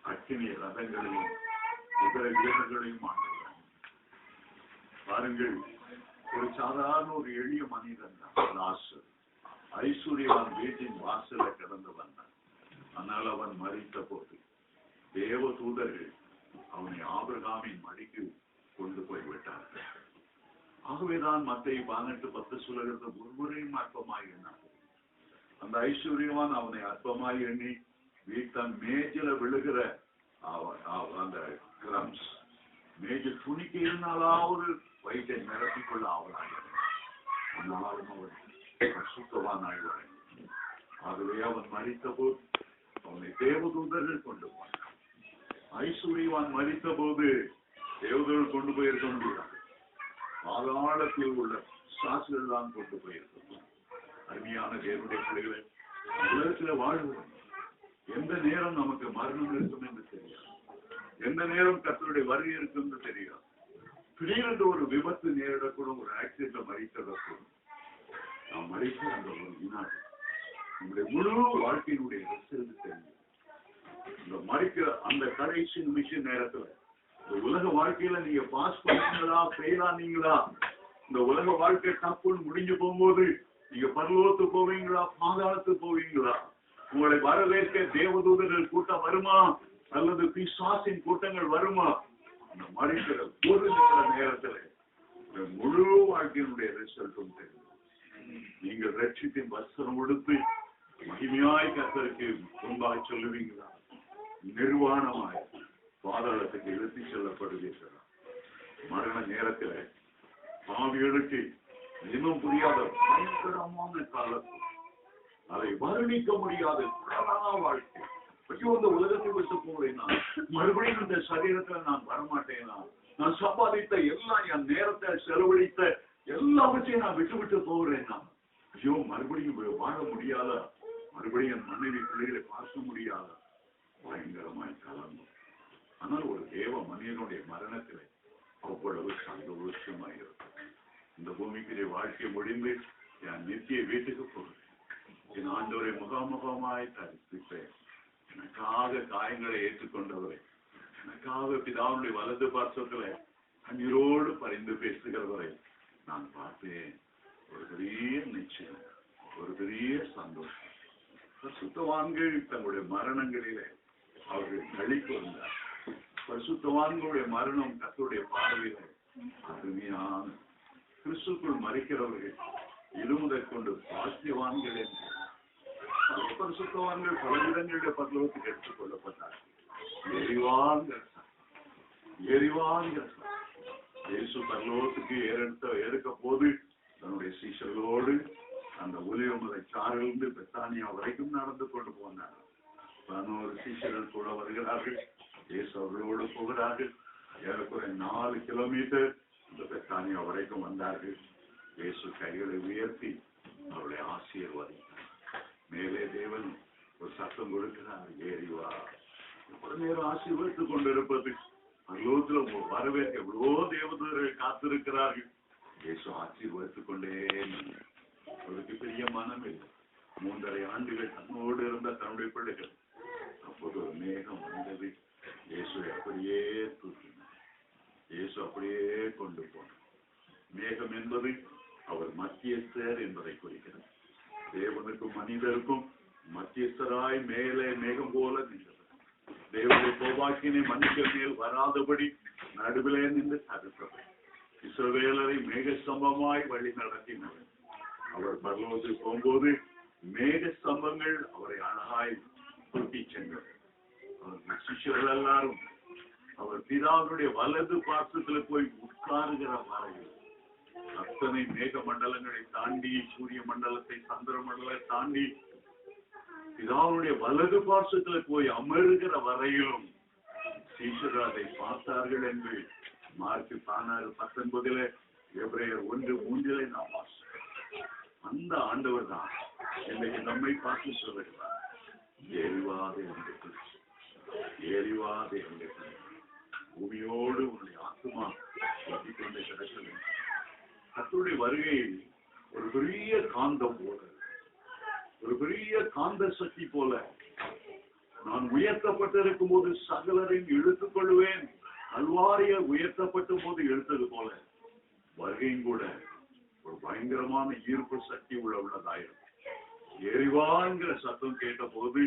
S1: அக்கினி ரதங்களையும் குதிரை வீரர்களையும் ஆண்டுகிறார். பாருங்கள், ஒரு சாதாரண ஒரு எளிய மனிதன் தான் லாசர். ஐஸ்வர்யவான் வீட்டின் வாசல கிடந்து வந்தான். ஆனால் அவன் மரித்த போது தேவ தூதர்கள் அவனை ஆபிரகாமின் மடிக்கு கொண்டு போய்விட்டார்கள். ஆகவேதான் மத்தேயு 18:10 சொல்லுகிறது, ஒருவரையும் அற்பமாய் எண்ணார்கள். அந்த ஐஸ்வர்யவான் அவனை அற்பமாய் எண்ணி வீட்டன் மேஜில விழுகிற அந்த கிரம்ஸ் மேஜ துணிக்கு இருந்தாலாவது வயிற்றை நிரப்பிக்கொள்ள ஆவலாக ஆனாலும் அவன் சுத்தவான் ஆழ்வான். ஆகவே அவன் மறித்த போது அவனை தேவதூதர்கள் கொண்டு போனான். ஐஸ்வர்யவான் மறித்த போது தேவதூதர்கள் கொண்டு போயிருக்க முடியாது. பாதாளத்தில் உள்ள சாசுகள் தான் கொண்டு போயிருக்க. அருமையான தேவனுடைய பிள்ளைகளை உலகத்தில் வாழ்வோம். எந்த நேரம் நமக்கு மரணம் இருக்கும் என்று தெரியாது. எந்த நேரம் கர்த்தருடைய வருகை இருக்கும் என்று தெரியாது. திடீரென்று ஒரு விபத்து நேரிடக்கூடும், ஒரு ஆக்சிடென்ட்ல மறித்ததற்கும் நாம் மறித்த அந்த ஒரு வினாடி நம்முடைய முழு வாழ்க்கையினுடைய ரிசல்ட் தெரியும். இந்த மறிக்கிற அந்த கடைசி நிமிஷ நேரத்துல இந்த உலக வாழ்க்கையில நீங்க பாஸ் பண்ணீங்களா ஃபெயில் ஆனீங்களா, இந்த உலக வாழ்க்கை தப்புன்னு முடிஞ்சு போகும்போது நீங்க பரலோகத்து போவீங்களா பாதாளத்து போவீங்களா, உங்களை வரவேற்க தேவதூதர்கள் கூட்டம் வருமா அல்லது பிசாசின் கூட்டங்கள் வருமா, அந்த மறிக்கிற ஒரு நேரத்துல முழு வாழ்க்கையினுடைய ரிசல்ட்டும் தெரியும். நீங்கள் ரட்சித்தின் வஸ்திரம் உடுத்து மகிமையாய் கர்த்தருக்கு முன்பாக சொல்லுவீங்களா, நிர்வாணமாய் பாதாளத்துக்கு இழுத்து செல்லப்படுவீர்களா. மரண நேரத்துல பாவிகளுக்கு இன்னும் புரியாத பயங்கரமான காலத்தில் அதை வர்ணிக்க முடியாத வாழ்க்கை. ஐயோ, இந்த உலகத்தை விட்டு போவேனா, மறுபடியும் இந்த சரீரத்துல நான் வரமாட்டேனா, நான் சம்பாதித்த எல்லாம் என் நேரத்தை செலவழித்த எல்லாவற்றையும் நான் விட்டு விட்டு போகிறேன்னா, ஐயோ மறுபடியும் வாழ முடியாத, மறுபடியும் என் மனைவி பிள்ளைகளை பார்க்க முடியாத பயங்கரமாய் கலந்து. ஆனால் ஒரு தேவ மனிதனுடைய மரணத்திலே அவ்வளவு சந்தோஷமாயிருக்கும். இந்த பூமிக்குரிய வாழ்க்கை முடிந்து என் நித்திய வீட்டுக்கு போகிறேன். என் ஆண்டவரை முகாமுகமாய் தரிசிப்பேன். எனக்காக காயங்களை ஏற்றுக்கொண்டவரை, எனக்காக பிதாவுடைய வலது பார்சத்துல கண்ணீரோடு பரிந்து பேசுகிறவரை நான் பார்த்தேன். ஒரு பெரிய நிச்சயம், ஒரு பெரிய சந்தோஷம். பரிசுத்தவான்கள் தங்களுடைய மரணங்களிலே அவர்கள் களிப்பு வந்தார். பரிசுத்தவான்களுடைய மரணம் கர்த்தருடைய பார்வையில அருமையான. கிறிஸ்துக்குள் மறிக்கிறவர்கள் இருமுதற் கொண்டு பாக்கியவான்கள் என்று பரிசுத்தவான்கள் பல இடங்களுடைய பரலோகத்துக்கு எடுத்துக் கொள்ளப்பட்டார்கள். எரிவான்கள் இயேசு பரலோகத்துக்கு எடுக்க போது தன்னுடைய சீஷர்களோடு அந்த ஒலிவமலை சாரிலிருந்து பெத்தானியா வரைக்கும் நடந்து கொண்டு போனார். 11 சீஷர்கள் கூட வருகிறார்கள். இயேசு அவர்களோடு போகிறார்கள். ஏறக்குறை 4 கிலோமீட்டர் இந்த பெத்தானியா வரைக்கும் வந்தார்கள். இயேசு கைகளை உயர்த்தி அவருடைய ஆசீர்வதித்தார். மேலே தேவன் ஒரு சத்தம் கொடுக்கிறார், ஏறிவா. எவ்வளவு நேரம் ஆசீர்வதித்துக் கொண்டிருப்பது, பரலோகத்துல வரவேற்க எவ்வளவோ தேவதூதர்கள் காத்திருக்கிறார்கள். இயேசு ஆசீர்வதித்துக் கொண்டே அவருக்கு பெரிய மனம் இல்லை. 3.5 ஆண்டுகள் தன்னோடு இருந்த தன்னுடைய பிள்ளைகள். அப்போது ஒரு மேகம் வந்தது. இயேசு அப்படியே தூக்கினார். இயேசு அப்படியே கொண்டு போனார். மேகம் என்பது அவர் மத்தியஸ்தர் என்பதை குறிக்கிறார். தேவனுக்கும் மனிதருக்கும் மத்தியஸ்தராய் மேலே மேகம் போல நின்றவர். தேவனுடைய கோபாக்கினை மனிதர் மேல் வராதபடி நடுவிலே நின்று தடுத்தவர். இஸ்ரவேலரை மேக ஸ்தம்பமாய் வழி நடத்தினவர். அவர் பரலோகத்துக்கு போகும்போது மேக ஸ்தம்பங்கள் அவரை அழகாய் கூட்டி சென்றவர். அவர்கள் சிஷ்யர்கள் எல்லாரும் அவர் பிதாவுடைய வலது பார்சத்துல போய் உட்காருகிற வரையில் அத்தனை மேக மண்டலங்களை தாண்டி, சூரிய மண்டலத்தை சந்திர மண்டலத்தை தாண்டி பிதாவுடைய வலது பார்சத்துல போய் அமருகிற வரையிலும் சீஷர்கள் அதை பார்த்தார்கள் என்று மார்க் 16:19 எபிரேயர் 1:3 நாம் வாசிக்கிறோம். அந்த ஆண்டவர் தான் இன்னைக்கு நம்மை பார்த்து சொல்லுகிறார், ஏறிவாதே ஏறிவாதே பூமியோடு உன்னுடைய ஆத்மா கொண்டே கிடக்கிறது. கர்த்தருடைய வருகையில் ஒரு பெரிய காந்தம் போல, ஒரு பெரிய காந்த சக்தி போல, நான் உயர்த்தப்பட்டிருக்கும் போது சகலரையும் இழுத்துக் கொள்வேன், கல்வாரிய உயர்த்தப்பட்ட போது இழுத்தது போல வருகையும் கூட ஒரு பயங்கரமான ஈர்ப்பு சக்தி உள்ளதாயிருக்கும். எரிவான்கிற சத்தம் கேட்ட போது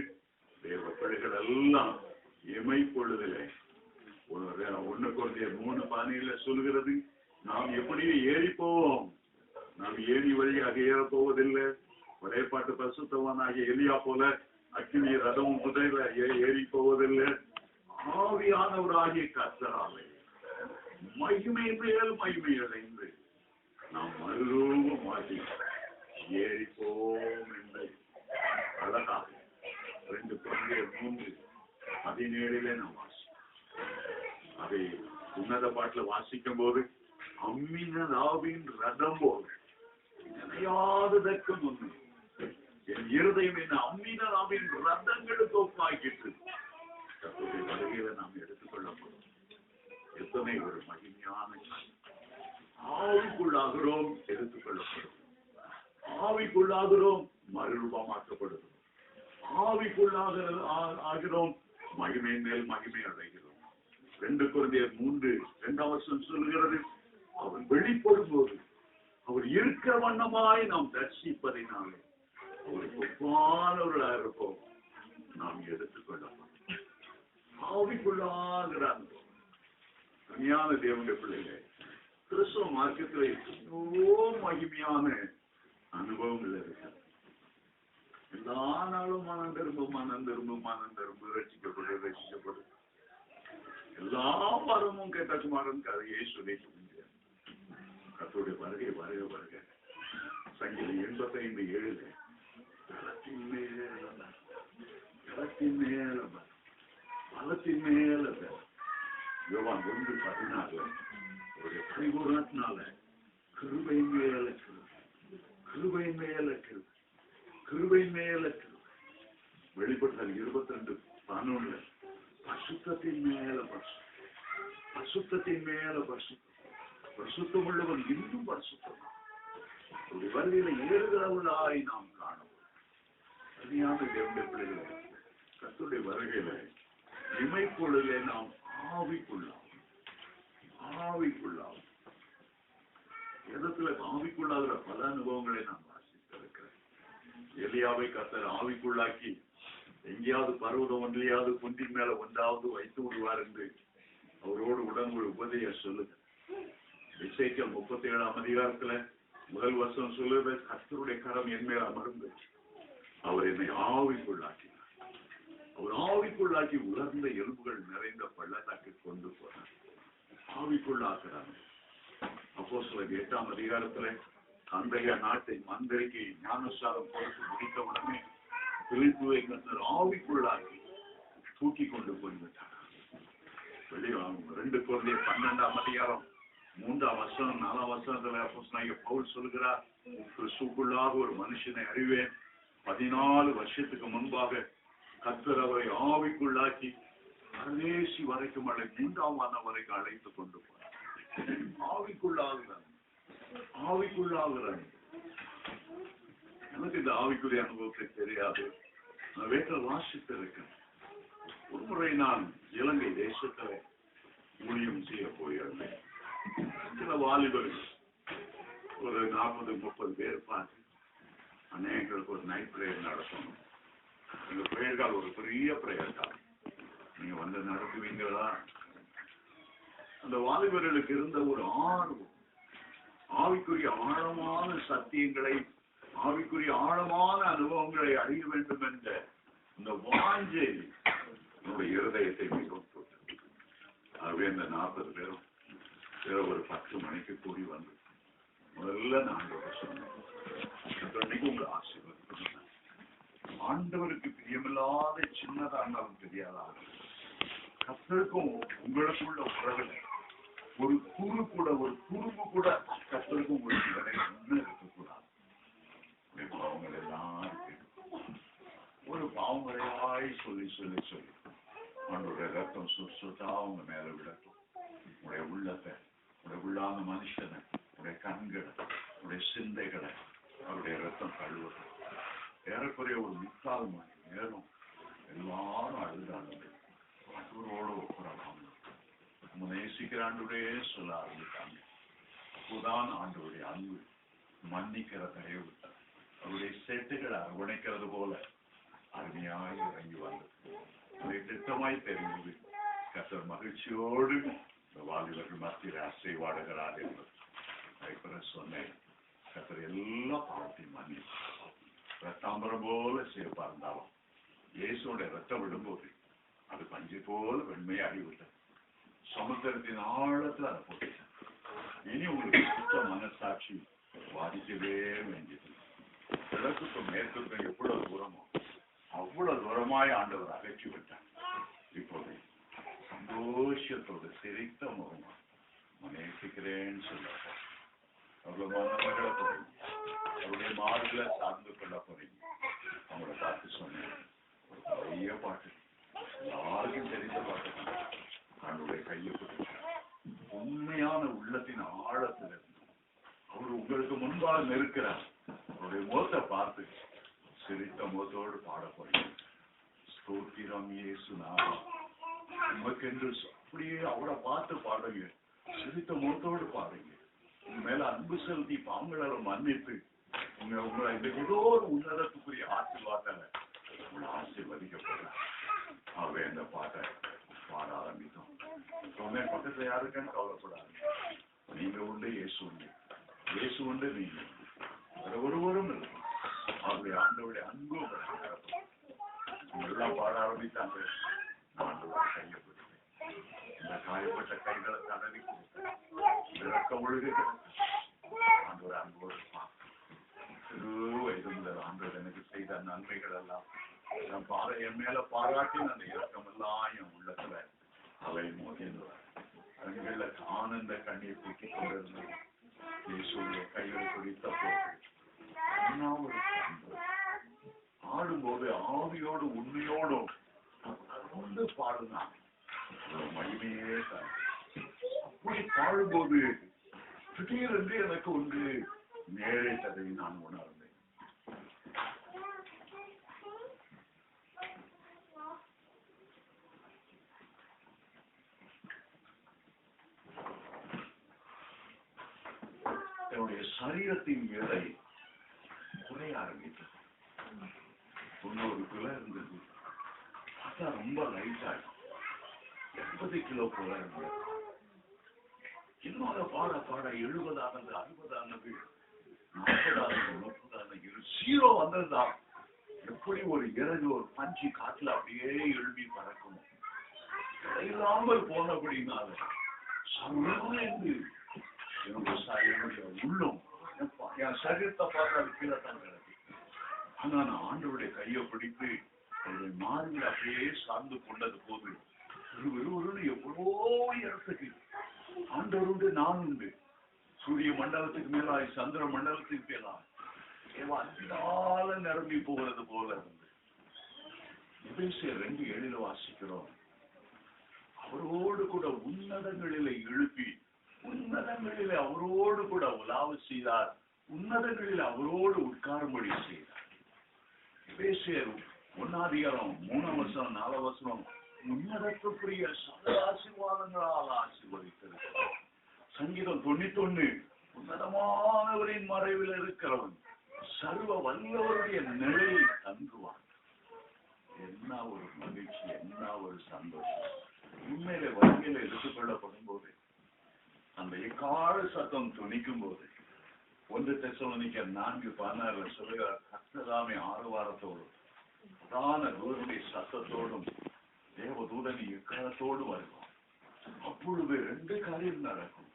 S1: தேவ பிள்ளைகள் எல்லாம் இமை பொழுதிலே 1 கொரிந்தியர் 3:12 சொல்கிறது, நாம் எப்படி ஏறி போவோம், நாம் ஏணி வழியாக ஏற போவதில்லை. ஒரே பாட்டு பரிசுத்தவானாகிய எலியா போல அக்கினி ரதமும் குதிரையில ஏறி போவதில்லை. ஆவியானவராகிய கர்த்தராலே மகிமை மேல் மகிமை அடைந்து நாம் மறுரூபமாகி ஏறிப்போம் என்று அழகாக 2 Corinthians 3:17 நாம் வாசிக்கிறோம். அதை உன்னத பாட்டில் வாசிக்கும் போது அம்மினாவின் ரதம் போல் நினையாததற்கு முன்னே என் இருதயம் என்ன அம்மினாவின் ரதங்களுக்கு ஒப்பாக்கிட்டு வருகையில நாம் எடுத்துக்கொள்ளப்படும் எத்தனை ஒரு மகிமையான ஆவிக்குள்ளாகிறோம், எடுத்துக்கொள்ளப்படும் ஆவிக்குள்ளாகிறோம், மறுரூபமாக்கப்படுகிறோம் ஆவிக்குள்ளாகிறோம், மகிமை மேல் மகிமை அடைகிறோம். 2 Corinthians 3:2 சொல்லுகிறது, அவர் வெளிப்படும் போது அவர் இருக்கிற வண்ணமாய் நாம் தரிசிப்பதினாலே அவருக்கு ஒப்பானவர்களாக இருப்போம். நாம் எடுத்துக்கொள்ளப்படும் ஆவிக்குள்ளாகிறான். தனியான தேவனுடைய பிள்ளைகளே, கிறிஸ்தவ மார்க்கத்தில் எவ்வளோ மகிமையான அனுபவங்கள் இருக்கு. எல்லா நாளும் மனம் திரும்ப ரசிக்கப்படும் எல்லா மரமும் கெட்ட குமாரன் கதையை சொல்லிட்டு முடியாது. கர்த்தருடைய வருகை வருக சங்கீதம் 85:7 பலத்தின் மேல யோவான் 1:14 ஒரு பரிபூரணத்தினால கிருபை மேல வெளிப்படுத்தல் 22:11 பரிசுத்தத்தின் மேல பரிசுத்தம் உள்ளவன் இன்னும் பரிசுத்தம் ஒரு வருகையில ஏறுகிறவர்களாய் நாம் காணும். தனியான தேவனுடைய பிள்ளைகளை கர்த்தருடைய வருகையில இமைப்பொழுதிலே நாம் ஆவிக்குள்ளாம் இடத்துல ஆவிக்குள்ளாகிற பல அனுபவங்களை நாம் வாசித்திருக்கிறேன். எலியாவை கர்த்தர் ஆவிக்குள்ளாக்கி எங்கேயாவது பருவதம் ஒன்றியாவது குன்றின் மேல ஒன்றாவது வைத்து விடுவார் என்று அவரோடு உடன் ஒரு உபதேசம் சொல்லுங்க. எசேக்கியேல் 37 முதல் வசனம் சொல்லுவது, கர்த்தருடைய கரம் என் மேல் அமர்ந்து அவர் என்னை ஆவிக்குள்ளாக்கினார். அவர் ஆவிக்குள்ளாக்கி உலர்ந்த எலும்புகள் நிறைந்த பள்ளத்தாக்கு கொண்டு போனார். ஆவிக்குள்ளாக்குறாங்க. அப்போஸ்தலர் 8 அன்றைய நாட்டை மந்திரிக்கு ஞானஸ்நானம் கொடுத்து முடித்த உடனே பிலிப்புவை கர்த்தர் ஆவிக்குள்ளாக்கி தூக்கி கொண்டு போய்விட்டார். 2 Corinthians 12 3 4 அப்போஸ்தலனாகிய பவுல் சொல்கிறார், கிறிஸ்துவுக்குள்ளாக ஒரு மனுஷனை அறிவேன். 14 வருஷத்துக்கு முன்பாக கர்த்தர் அவரை ஆவிக்குள்ளாக்கி கடைசி வரைக்கும் 3ஆம் வானம் வரைக்கும் அழைத்துக் கொண்டு போனார். ஆவிக்குள்ளாகிறான். எனக்கு இந்த ஆவிக்குரிய அனுபவத்தை தெரியாது. நான் வீட்டில் வாசித்திருக்கேன். ஒரு முறை நான் இலங்கை தேசத்துல ஊழியம் செய்ய போயிருந்தேன். சில வாலிபர்கள் ஒரு 40-30 பேர் பார்த்து அநேகங்களுக்கு ஒரு நைட் பிரேயர் நடத்தணும். எங்க பிரேயர்கால் ஒரு பெரிய பிரேயர்கால், நீங்க வந்து நடத்துவீங்களா? அந்த வாலிபர்களுக்கு இருந்த ஒரு ஆர்வம், ஆவிக்குரிய ஆழமான சத்தியங்களை, ஆவிக்குரிய ஆழமான அனுபவங்களை அறிய வேண்டும் என்ற இந்த வாஞ்சை என்னுடைய இருதயத்தை மிகவும் போட்டது. ஆகவே இந்த 40 பேரும் ஒரு 10 மணிக்கு கூடி வந்து முதல்ல நான் சொன்னேன், உங்களை ஆசீர்வதிக்கிறேன். ஆண்டவருக்கு பிரியமில்லாத சின்னதா இருந்தாலும் தெரியாதா, கர்த்தருக்கும் உங்களுக்குள்ள உறவுல ஒரு துரும்பு கூட கர்த்தருக்கும் உங்களுக்கு ஒண்ணு இருக்கக்கூடாது. பாவங்கள் எல்லாம் ஒரு பாவங்களையாய் சொல்லி அவனுடைய ரத்தம் சுத்தா அவங்க மேல விடட்டும். உடைய உள்ளத்தை, உடைய உள்ளான மனுஷனை, உடைய கண்களை, உடைய சிந்தைகளை அவருடைய ரத்தம் கழுவட்டும். ஏறக்குறைய ஒரு 3/4 மணி நேரம் எல்லாரும் அழுதாங்க. அவரோட ஒப்புறாங்க, நேசிக்கிறாண்டுடைய சொல்ல ஆரம்பித்தாங்க. அப்போதான் ஆண்டவருடைய அன்பு மன்னிக்கிற தடைய விட்டார். அவருடைய செட்டுகளை அரவணைக்கிறது போல அருமையாய் இறங்கி வந்தது. அதை திட்டமாய் தெரிந்தது. கர்த்தர் மகிழ்ச்சியோடு இந்த வாலிபர்கள் மத்தியில் அசைவாடுகிறார் என்பது அதை சொன்னேன். கர்த்தர் எல்லா பாவத்தையும் மன்னி ரத்தாம்பரம் போல சேர்ப்பா இருந்தாலும் இயேசுடைய ரத்தம் விடும்போது அது பஞ்சு போல வெண்மையாகி விட்டது. சமுத்திரத்தின் ஆழத்துல அதை போட்டேன். இனி உங்களுக்கு சுத்த மனசாட்சி பாதிக்கவே வேண்டியது. கிழக்குக்கும் மேற்குக்கும் எவ்வளவு தூரமோ அவ்வளவு தூரமாய் ஆண்டவர் அகற்றி விட்டார். இப்போது சந்தோஷத்தோடு சிரித்த முகமா நேசிக்கிறேன்னு சொல்லுவாங்க. அவ்வளவு மனமகளை போறீங்க, அவருடைய மார்களை சார்ந்து கொள்ள போறீங்க. அவங்கள பார்த்து சொன்னேன், ஒரு பழைய பாட்டு, யாருக்கும் தெரிந்த பாட்டு, அவருடைய கையை கொடுத்து உண்மையான உள்ளத்தின் ஆழத்தில் இருந்து அவர் உங்களுக்கு முன்பாக நெருக்கிறார். அவருடைய முகத்தை பார்த்து சிரித்த முகத்தோடு பாட போறீங்க. ஸ்தோத்திரம் இயேசுநாதா உமக்கென்று அப்படியே அவரை பார்த்து பாடுங்க. சிரித்த முகத்தோடு பாடுங்க. உங்க மேல அன்பு செலுத்தி பாவங்களை மன்னித்து உங்களை இந்த ஏதோ ஒரு உன்னதத்துக்குரிய ஆசீர்வாதத்தால உங்களை ஆசீர்வதிக்கப்படுறார். ஆகவே அந்த பாட்டை பாட ஆரம்பித்தோம். சொன்னேன், பக்கத்துல யாருக்குன்னு கவலைப்படாது. நீங்க உண்டு, இயேசு உண்டு. இயேசு உண்டு, நீங்க வேற ஒருவரும் இல்லை. ஆகவே ஆண்டவருடைய அன்பு எல்லாம் பாட ஆரம்பித்தாங்க. ஆண்டவர் கையை பிடித்தேன். இந்த காயப்பட்ட கைகளை தடவி கொடுத்த ஒழுகு ஆண்டவர் அன்போடு சிறு வயது முதல் ஆண்டவர் எனக்கு செய்த நன்மைகள் எல்லாம் என் மேல பாராட்டி அந்த இறக்கம் எல்லாம் என் உள்ளத்துல அலை மோதினார். கண்களை ஆனந்த கண்ணீர் தூக்கிக் கொண்டிருந்தது. இயேசுடைய கைகளை பிடித்த போது ஆடும்போது ஆவியோடு உண்மையோடும் கொண்டு பாடுனான். மகிமையே தான். அப்படி பாடும்போது திடீரென்று எனக்கு ஒன்று நேரிட்டதை நான் உணர்ந்தேன். என்னுடைய சரீரத்தின் எடை குறைய ஆரம்பித்தது. 90 கிலோ இருந்தது. பார்த்தா ரொம்ப லைட்டா 80 கிலோ போல இருந்தது. இன்னும் அதை பாட பாட 70 ஆனது, 60 ஆனது, 40 ஆனது, 30 ஆனது, 0 வந்ததுதான். எப்படி ஒரு இறகு ஒரு பஞ்சு காட்டுல அப்படியே எழுப்பி பறக்கும். இல்லாமல் போனபடினால சர்வந்து என்னுடைய உள்ளம் என் சரீரத்தை பார்த்து அது கீழே தான் கிடக்கு. ஆனா நான் ஆண்டவருடைய கையை பிடித்து அவருடைய மார்பில் அப்படியே சார்ந்து கொண்டது போது ஒருவரு எவ்வளோ இடத்துக்கு ஆண்டவருண்டு, நான் உண்டு. சூரிய மண்டலத்துக்கு மேலாய் சந்திர மண்டலத்துக்கு மேலாய் அன்பினால நிரம்பி போகிறது போல இருந்து எபேசியர் 2:7 வாசிக்கிறோம். அவரோடு கூட உன்னதங்களிலே எழுப்பி உன்னதங்களிலே அவரோடு கூட உலாவு செய்தார். உன்னதங்களில் அவரோடு உட்காரும்படி செய்தார். எபேசியர் 1:3 4 உன்னதத்துக்குரிய சகல ஆசீர்வாதங்களால் ஆசீர்வதித்திருக்கிறார். சங்கீதம் 91 உன்னதமானவரின் மறைவில் இருக்கிறவன் சர்வ வல்லவருடைய நிலையை தங்குவான். என்ன ஒரு மகிழ்ச்சி, என்ன ஒரு சந்தோஷம். உண்மையிலே வழிகளை எடுத்துக் கொள்ளப்படும் போது அந்த எக்கால சத்தம் துணிக்கும் போது 1 தெசலோனிக்கர் 4:16 சொல்லுகிறார், கர்த்ததாமே ஆரவாரத்தோடும் பிரதான தூதனுடைய சத்தத்தோடும் தேவதூதன் எக்காலத்தோடு வருவான். அப்பொழுது 2 காரியம் நடக்கும்.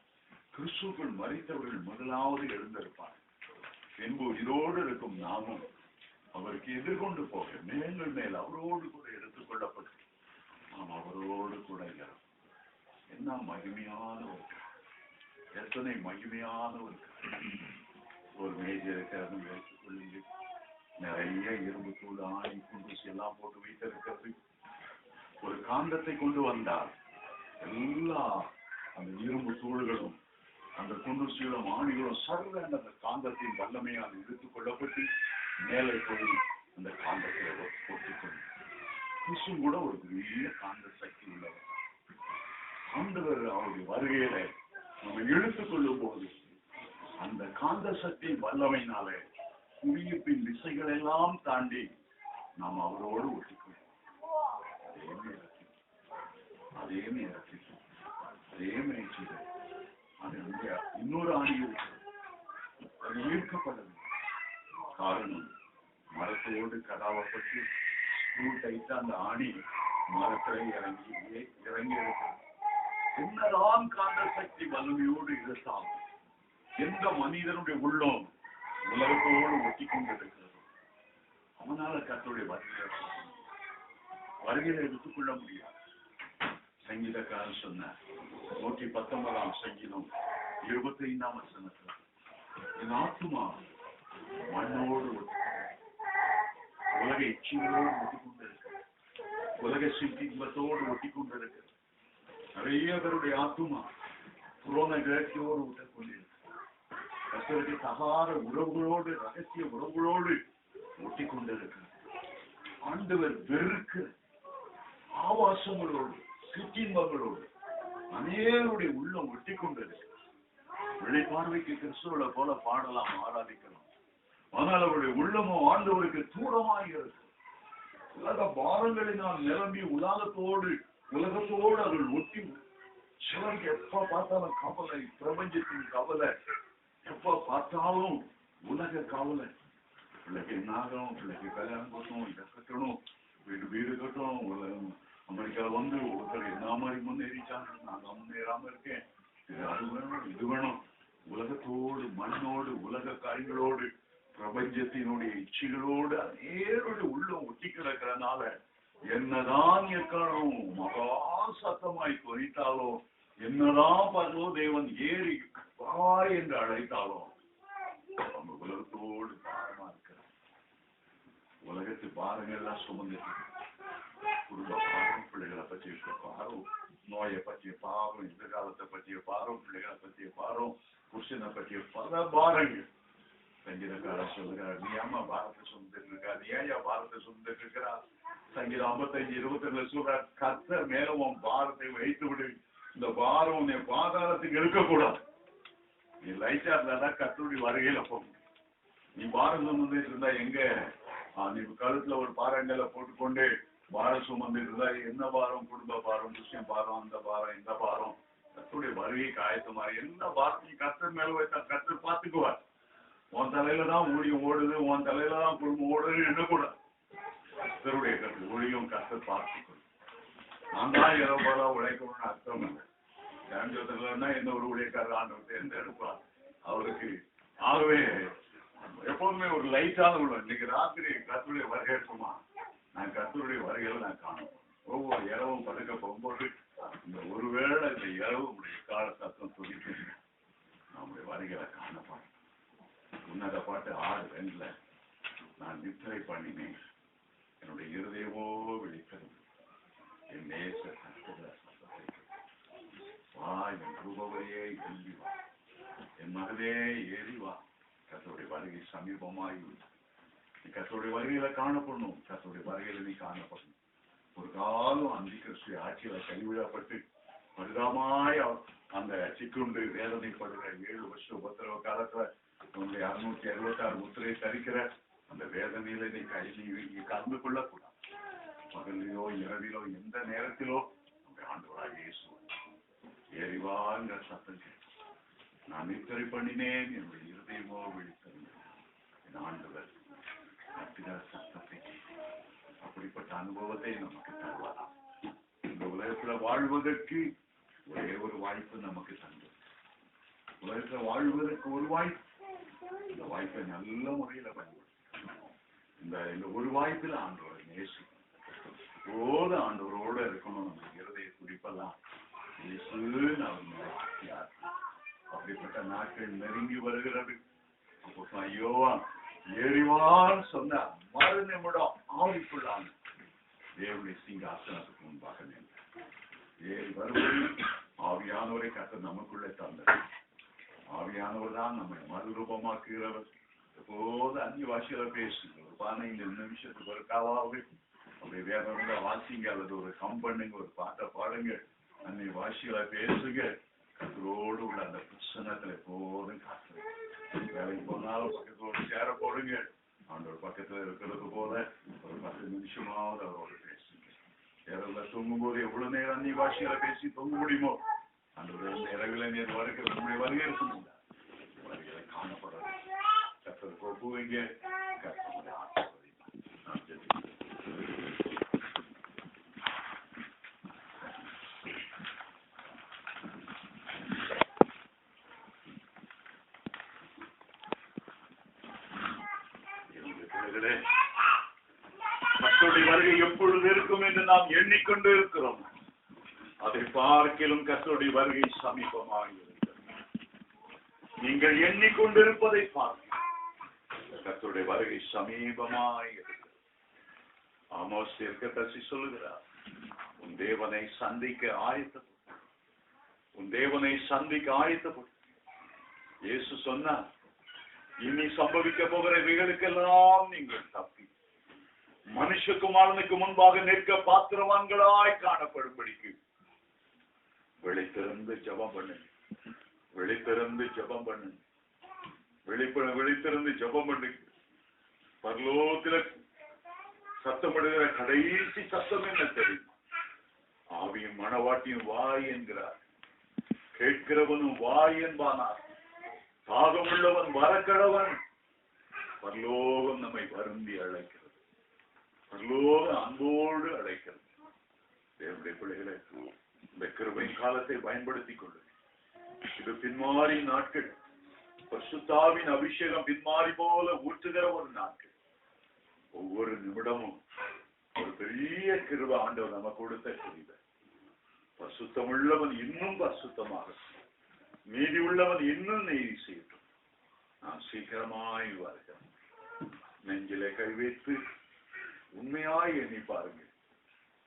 S1: கிறிஸ்துக்குள் மரித்தவர்கள் முதலாவது எழுந்திருப்பார். பின்பு இதோடு இருக்கும் நாமும் அவருக்கு எதிர்கொண்டு போக மேல் மேல் அவரோடு கூட எடுத்துக் கொள்ளப்பட்டு நாம் அவரோடு கூட இருக்கிறோம். என்ன மகிமையான ஒரு, எத்தனை மகிமையான ஒரு மேஜை இருக்கிறது. வைத்துக் கொள்ளுங்க. நிறைய இரும்பு தூள், ஆணி, குண்டூசி எல்லாம் போட்டு வைத்திருக்கிறது. ஒரு காந்தத்தை கொண்டு வந்தால் எல்லா அந்த இரும்பு தூள்களும் அந்த குண்டூசிகளும் ஆணிகளும் சர்வ அந்த காந்தத்தின் வல்லமையால் எடுத்துக் கொள்ளப்பட்டு மேலே போய் அந்த காந்தத்தை போட்டுக்கொள்ளும். கிறிஸ்துவும் கூட ஒரு பெரிய காந்த சக்தி உள்ளவர். ஆண்டவர் அவருடைய வருகையில நம்ம இழுத்துக் கொள்ளும் போது அந்த காந்த சக்தி வல்லமையினாலே குடியிருப்பின் திசைகள் எல்லாம் தாண்டி நாம் அவரோடு ஒட்டிக்கொள்வோம். அதே நேரத்தில் அதே முயற்சியில் இன்னொரு ஆணியில் அது ஈர்க்கப்படவில்லை. காரணம் மரத்தோடு கடாவப்பட்டு டைட்டு அந்த ஆணி மரத்திலே இறங்கி இருக்கிறது. என்னதான் காந்த சக்தி வலிமையோடு இருந்தாலும் எந்த மனிதனுடைய உள்ளம் உலகத்தோடு ஒட்டி கொண்டிருக்கிறது, அவனால கர்த்தருடைய வருகையை எடுத்துக்கொள்ள முடியாது. சங்கீதக்காரன் சொன்ன 119 சங்கீதம் 25 வசனத்தில், என் ஆத்துமா மண்ணோடு உலக இச்சைகளோடு ஒட்டி கொண்டிருக்கிறது, உலக சிற்றின்பத்தோடு ஒட்டி கொண்டிருக்கிறது. நிறைய பேருடைய ஆத்துமா புரோண கிழக்கியோடு விட்டுக் கொண்டிருக்கிறது. கர்த்தருக்கு தகாத உறவுகளோடு, ரகசிய உறவுகளோடு ஒட்டி கொண்டிருக்கிறது. ஆண்டவர் வெறுக்கிற ஆபாசங்களோடு, சிற்றின்பங்களோடு அநேகருடைய உள்ளம் ஒட்டி கொண்டிருக்கிறது. வெளிப்பார்வைக்கு கிறிஸ்துவ போல பாடலாம், ஆராதிக்கலாம். ஆனால் அவருடைய உள்ளமோ ஆண்டவருக்கு தூரமாக இருக்கு. உலக பாரங்களினால் நிரம்பி உலகத்தோடு அவர்கள் ஒட்டி, சிலருக்கு எப்ப பார்த்தாலும் கவலை, பிரபஞ்சத்தின் கவலை, எப்ப பார்த்தாலும் உலக கவலை. பிள்ளைக்கு நாகம், பிள்ளைக்கு கல்யாணம் கட்டணும், இதை கட்டணும், வீடு கட்டணும். அமெரிக்கால வந்து ஒருத்தர் என்ன மாதிரி முன்னேறிச்சாங்க, நான் முன்னேறாம இருக்கேன், அது வேணும் இது வேணும். உலகத்தோடு, மண்ணோடு, உலக காரியங்களோடு, பிரபஞ்சத்தினுடைய இச்சைகளோடு அநேருடைய உள்ளம் ஒட்டி கிடக்கிறதுனால என்னதான் எக்காலும் மகா சத்தமாய் குறித்தாலும், என்னதான் பரலோ தேவன் ஏறி வா என்று அழைத்தாலும் நம்ம உலகத்தோடு பாரமா இருக்கிறோம். உலகத்து பாரங்கள்லாம் சுமந்துட்டு, குடும்ப பாரம், பிள்ளைகளை பற்றிய பாரம், நோயை பற்றிய பாரம், எதிர்காலத்தை பற்றிய பாரம், பிள்ளைகளை பற்றிய பாரம், புருஷனை பற்றிய பல பாரங்கள். சங்கீதக்காரர் சொல்லுகிறார், நீ ஏமா பாரத்தை சுமந்துட்டு இருக்கா, நீ ஏன் பாரத்தை சுமந்துட்டு இருக்கிறா? சங்கீதம் 55:22 சொல்றார், கர்த்தர் மேல உன் பாரத்தை வைத்து விடு, இந்த பாரம் உன்னை பாதாளத்துக்கு இருக்கக்கூடாது. நீ லைட்டா இருந்தாதான் கர்த்தருடைய வருகையில போக முடியும். நீ பாரம் சுமந்துட்டு இருந்தா எங்க, நீ கழுத்துல ஒரு பாரங்களை போட்டுக்கொண்டு பாரம் சுமந்துட்டு இருந்தா என்ன பாரம்? குடும்ப பாரம், விஷயம் பாரம், அந்த பாரம், இந்த பாரம். கர்த்தருடைய வருகைக்கு ஆயத்தமா என்ன பாரத்தையும் கர்த்தர் மேல வைத்தா கர்த்தர் பார்த்துக்குவார். உன் தலையில தான் ஊழியம் ஓடுது, உன் தலையில தான் குடும்பம் ஓடுது என்ன கூட கர்த்தருடைய ஊழியம் கர்த்தர் பார்த்துக்கணும். நான் தான் ஏதோ போல உழைக்கணும்னு அர்த்தம் இல்லை. ஜான்ஜோதர்லன்னா என்ன ஒரு ஊழியக்காரர் ஆண்டவர் தேர்ந்தெடுப்பார் அவருக்கு. ஆகவே எப்போதுமே ஒரு லைட்டான உள்ள, இன்னைக்கு ராத்திரி கர்த்தருடைய வருகை இருக்குமா, நான் கர்த்தருடைய வருகையில நான் காணும். ஒவ்வொரு இரவும் படுக்க போகும்போது இந்த ஒருவேளை இந்த இரவு உடைய கால சத்தம் துடித்து நம்முடைய வருகையில காணப்படும். உன்னத பாட்டு 6:2 நான் நித்திரை பண்ணினேன், என்னுடைய இருதயமோ விழிக்கிறது, என் நேச கர்த்தருடைய சத்தத்தை வா, என் ரூபவரையே எழுதி வா, என் மகளே ஏறி வா. கர்த்தருடைய வருகை சமீபமாய் கர்த்தருடைய வருகையில காணப்படணும். கர்த்தருடைய வருகையில நீ காணப்படணும். ஒரு காலம் அந்தி கிறிஸ்து ஆட்சியில கைவிடப்பட்டு பரிதாமாய் அந்த சிக்குண்டு வேதனைப்படுகிற 7 வருஷ உபத்திரவ காலத்துல உன்னுடைய 666 முத்திரை தரிக்கிற அந்த வேதனையில நீ கலந்து கொள்ளக்கூடாது. பகலிலோ இரவிலோ எந்த நேரத்திலோ நம்முடைய ஆண்டவராக இயேசு ஏறிவாங்கிற சத்தம் கேட்டு நான் நித்திரை பண்ணினேன், என்னுடைய இருதயமோ விழித்திருந்தேன், என் ஆண்டவர் சத்தத்தை அப்படிப்பட்ட அனுபவத்தை நமக்கு தருவாராம். இந்த உலகத்துல வாழ்வதற்கு ஒரே ஒரு வாய்ப்பு நமக்கு தந்தது. உலகத்துல வாழ்வதற்கு ஒரு வாய்ப்பு, இந்த வாய்ப்பை நல்ல முறையில பயன்படுத்தணும். இந்த ஒரு வாய்ப்புல ஆண்டவரை நேசி போது ஆண்டவரோட இருக்கணும். நம்ம இருதய துடிப்பெல்லாம் அப்படிப்பட்ட நாட்கள் நெருங்கி வருகிறது. அப்போ ஐயோவா ஏறிவான்னு சொன்ன மறு நிமிடம் ஆவிக்குள்ளான தேவனுடைய சிங்காசனத்துக்கு முன்பாக ஏறி வருவது ஆவியானவரை கர்த்தர் நமக்குள்ளே தந்தது. ஆவியானவர் தான் நம்மை மறுரூபமாக்குகிறவர். எப்போது அந்நிய பாஷையில பேசுங்க, ஒரு 15 நிமிஷத்துக்கு ஒரு காவாவது அப்படி வேற வாசிங்க, அல்லது ஒரு பண்ணுங்க, ஒரு பாட்டை பாடுங்க, அந்நிய பாஷையில பேசுங்க. கர்த்தரோடு உள்ள அந்த பிரசன்னத்துல எப்போதும் காத்து. வேலைக்கு போனாலும் பக்கத்தோடு சேர போடுங்க. ஆண்டவர் பக்கத்துல இருக்கிறது போல ஒரு 10 நிமிஷமாவது அவரோடு பேசுங்க. இரவுல தூங்கும் போது எவ்வளவு நேரம் அந்நிய பாஷையில பேசி தூங்க முடியுமோ அந்த இரவுல நேரம் வரைக்கும் நம்முடைய வருகை இருக்கணும். வருகையில காணப்படுறது கர்த்தருக்கு ஒப்புவீங்க. கர்த்தருடைய ஆசீர்வாதம். பிள்ளைகளே, கர்த்தருடைய வருகை எப்பொழுது இருக்கும் என்று நாம் எண்ணிக்கொண்டு இருக்கிறோம். அதை பார்க்கிலும் கர்த்தருடைய வருகை சமீபமாக இருக்கிறது. நீங்கள் எண்ணிக்கொண்டிருப்பதை பார்க்க கர்த்தருடைய வருகை சமீபமாக இருக்கிறது. ஆமோஸ் தீர்க்கதரிசி சொல்லுகிறார், உன் தேவனை சந்திக்க ஆயத்தப்படு, உன் தேவனை சந்திக்க ஆயத்தப்படு. இயேசு சொன்னார், இனி சம்பவிக்க போகிற இவைகளுக்கெல்லாம் நீங்கள் தப்பி மனுஷகுமாரனுக்கு முன்பாக நிற்க பாத்திரவான்களாய் காணப்படும்படிக்கு விழித்திருந்து ஜெபம் பண்ணு, விழித்திருந்து ஜெபம் பண்ணு, விழித்திருந்து ஜெபம் பண்ணு. பரலோகத்தில சத்தமிடுகிற கடைசி சத்தம் என்ன தெரியும்? ஆவியும் மணவாட்டியும் வாய் என்கிறார், கேட்கிறவனும் வாய் என்பானார். தாகம் உள்ளவன் வரக்கடவன். பரலோகம் நம்மை வருந்தி அழைக்கிறது, பரலோகம் அன்போடு அழைக்கிறது. தேவனுடைய பிள்ளைகளை, இந்த கிருபை காலத்தை பயன்படுத்திக் கொள்ளுங்கள். இது பின்மாறி நாட்கள், பரிசுத்தாவின் அபிஷேகம் பின்மாறி போல ஊற்றுகிற ஒரு நாட்கள். ஒவ்வொரு நிமிடமும் ஒரு பெரிய கிருபை ஆண்டவர் நமக்கு கொடுத்த கிருபை. பரிசுத்தம் உள்ளவன் இன்னும் பரிசுத்தமாக, நீதி உள்ளவன் இன்னும் நீதி செய்யட்டும். நான் சீக்கிரமாய் வருகிறேன். நெஞ்சிலே கை வைத்து உண்மையாய் எண்ணி பாருங்கள்.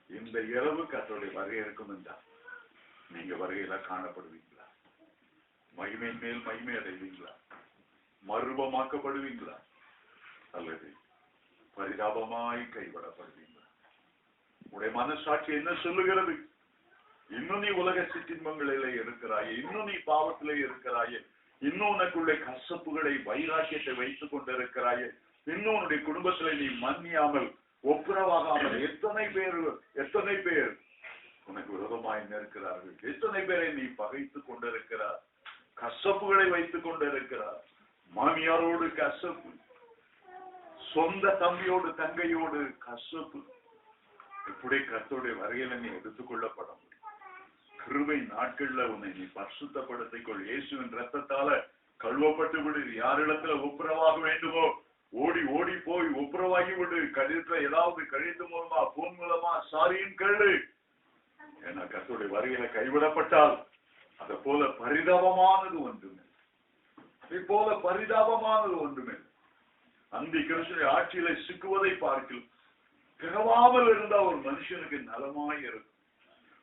S1: இந்த இரவு கர்த்தருடைய வருகை இருக்கும் என்றால் நீங்க வருகையில காணப்படுவீங்களா? மகிமை மேல் மகிமை அடைவீங்களா? மறுபமாக்கப்படுவீங்களா? அல்லது பரிதாபமாய் கைவிடப்படுவீங்களா? உடைய மனசாட்சி என்ன சொல்லுகிறது? இன்னும் நீ உலக சிற்றின்பங்களிலே இருக்கிறாயே, இன்னும் நீ பாவத்திலே இருக்கிறாயே, இன்னும் உனக்குள்ளே கசப்புகளை வைராக்கியத்தை வைத்துக் கொண்டிருக்கிறாயே, இன்னும் உன்னுடைய குடும்பத்திலே நீ மன்னியாமல் ஒப்புரவாகாமல் எத்தனை பேர் உனக்கு விரோதமாய் நிற்கிறார்கள். எத்தனை பேரை நீ பகைத்துக் கொண்டிருக்கிறார், கசப்புகளை வைத்துக் கொண்டிருக்கிறார். மாமியாரோடு கசப்பு, சொந்த தம்பியோடு தங்கையோடு கசப்பு. இப்படி கர்த்தருடைய வருகையில நீ எடுத்துக் கொள்ளப்பட முடியும். கிருபை நாட்கள்ல உன்னை நீ பரிசுத்தப்படுத்திக் கொள். இயேசுவின் ரத்தத்தால கழுவப்பட்டு விடு. யாரிடத்துல ஒப்புரவாக வேண்டுமோ ஓடி ஓடி போய் ஒப்புரவாகி விடு. கடிதத்துல ஏதாவது கடிதம் மூலமா போன் மூலமா சாரியும் கேளு. ஏன்னா கர்த்தருடைய வருகையில கைவிடப்பட்டால் அதை போல பரிதாபமானது ஒன்றுமே, அதை போல பரிதாபமானது ஒன்றுமே. அந்தி கிறிஸ்துவின் ஆட்சியில சிக்குவதை பார்க்கலாம். பிறவாமல் இருந்த ஒரு மனுஷனுக்கு நலமாய் இருக்கும்.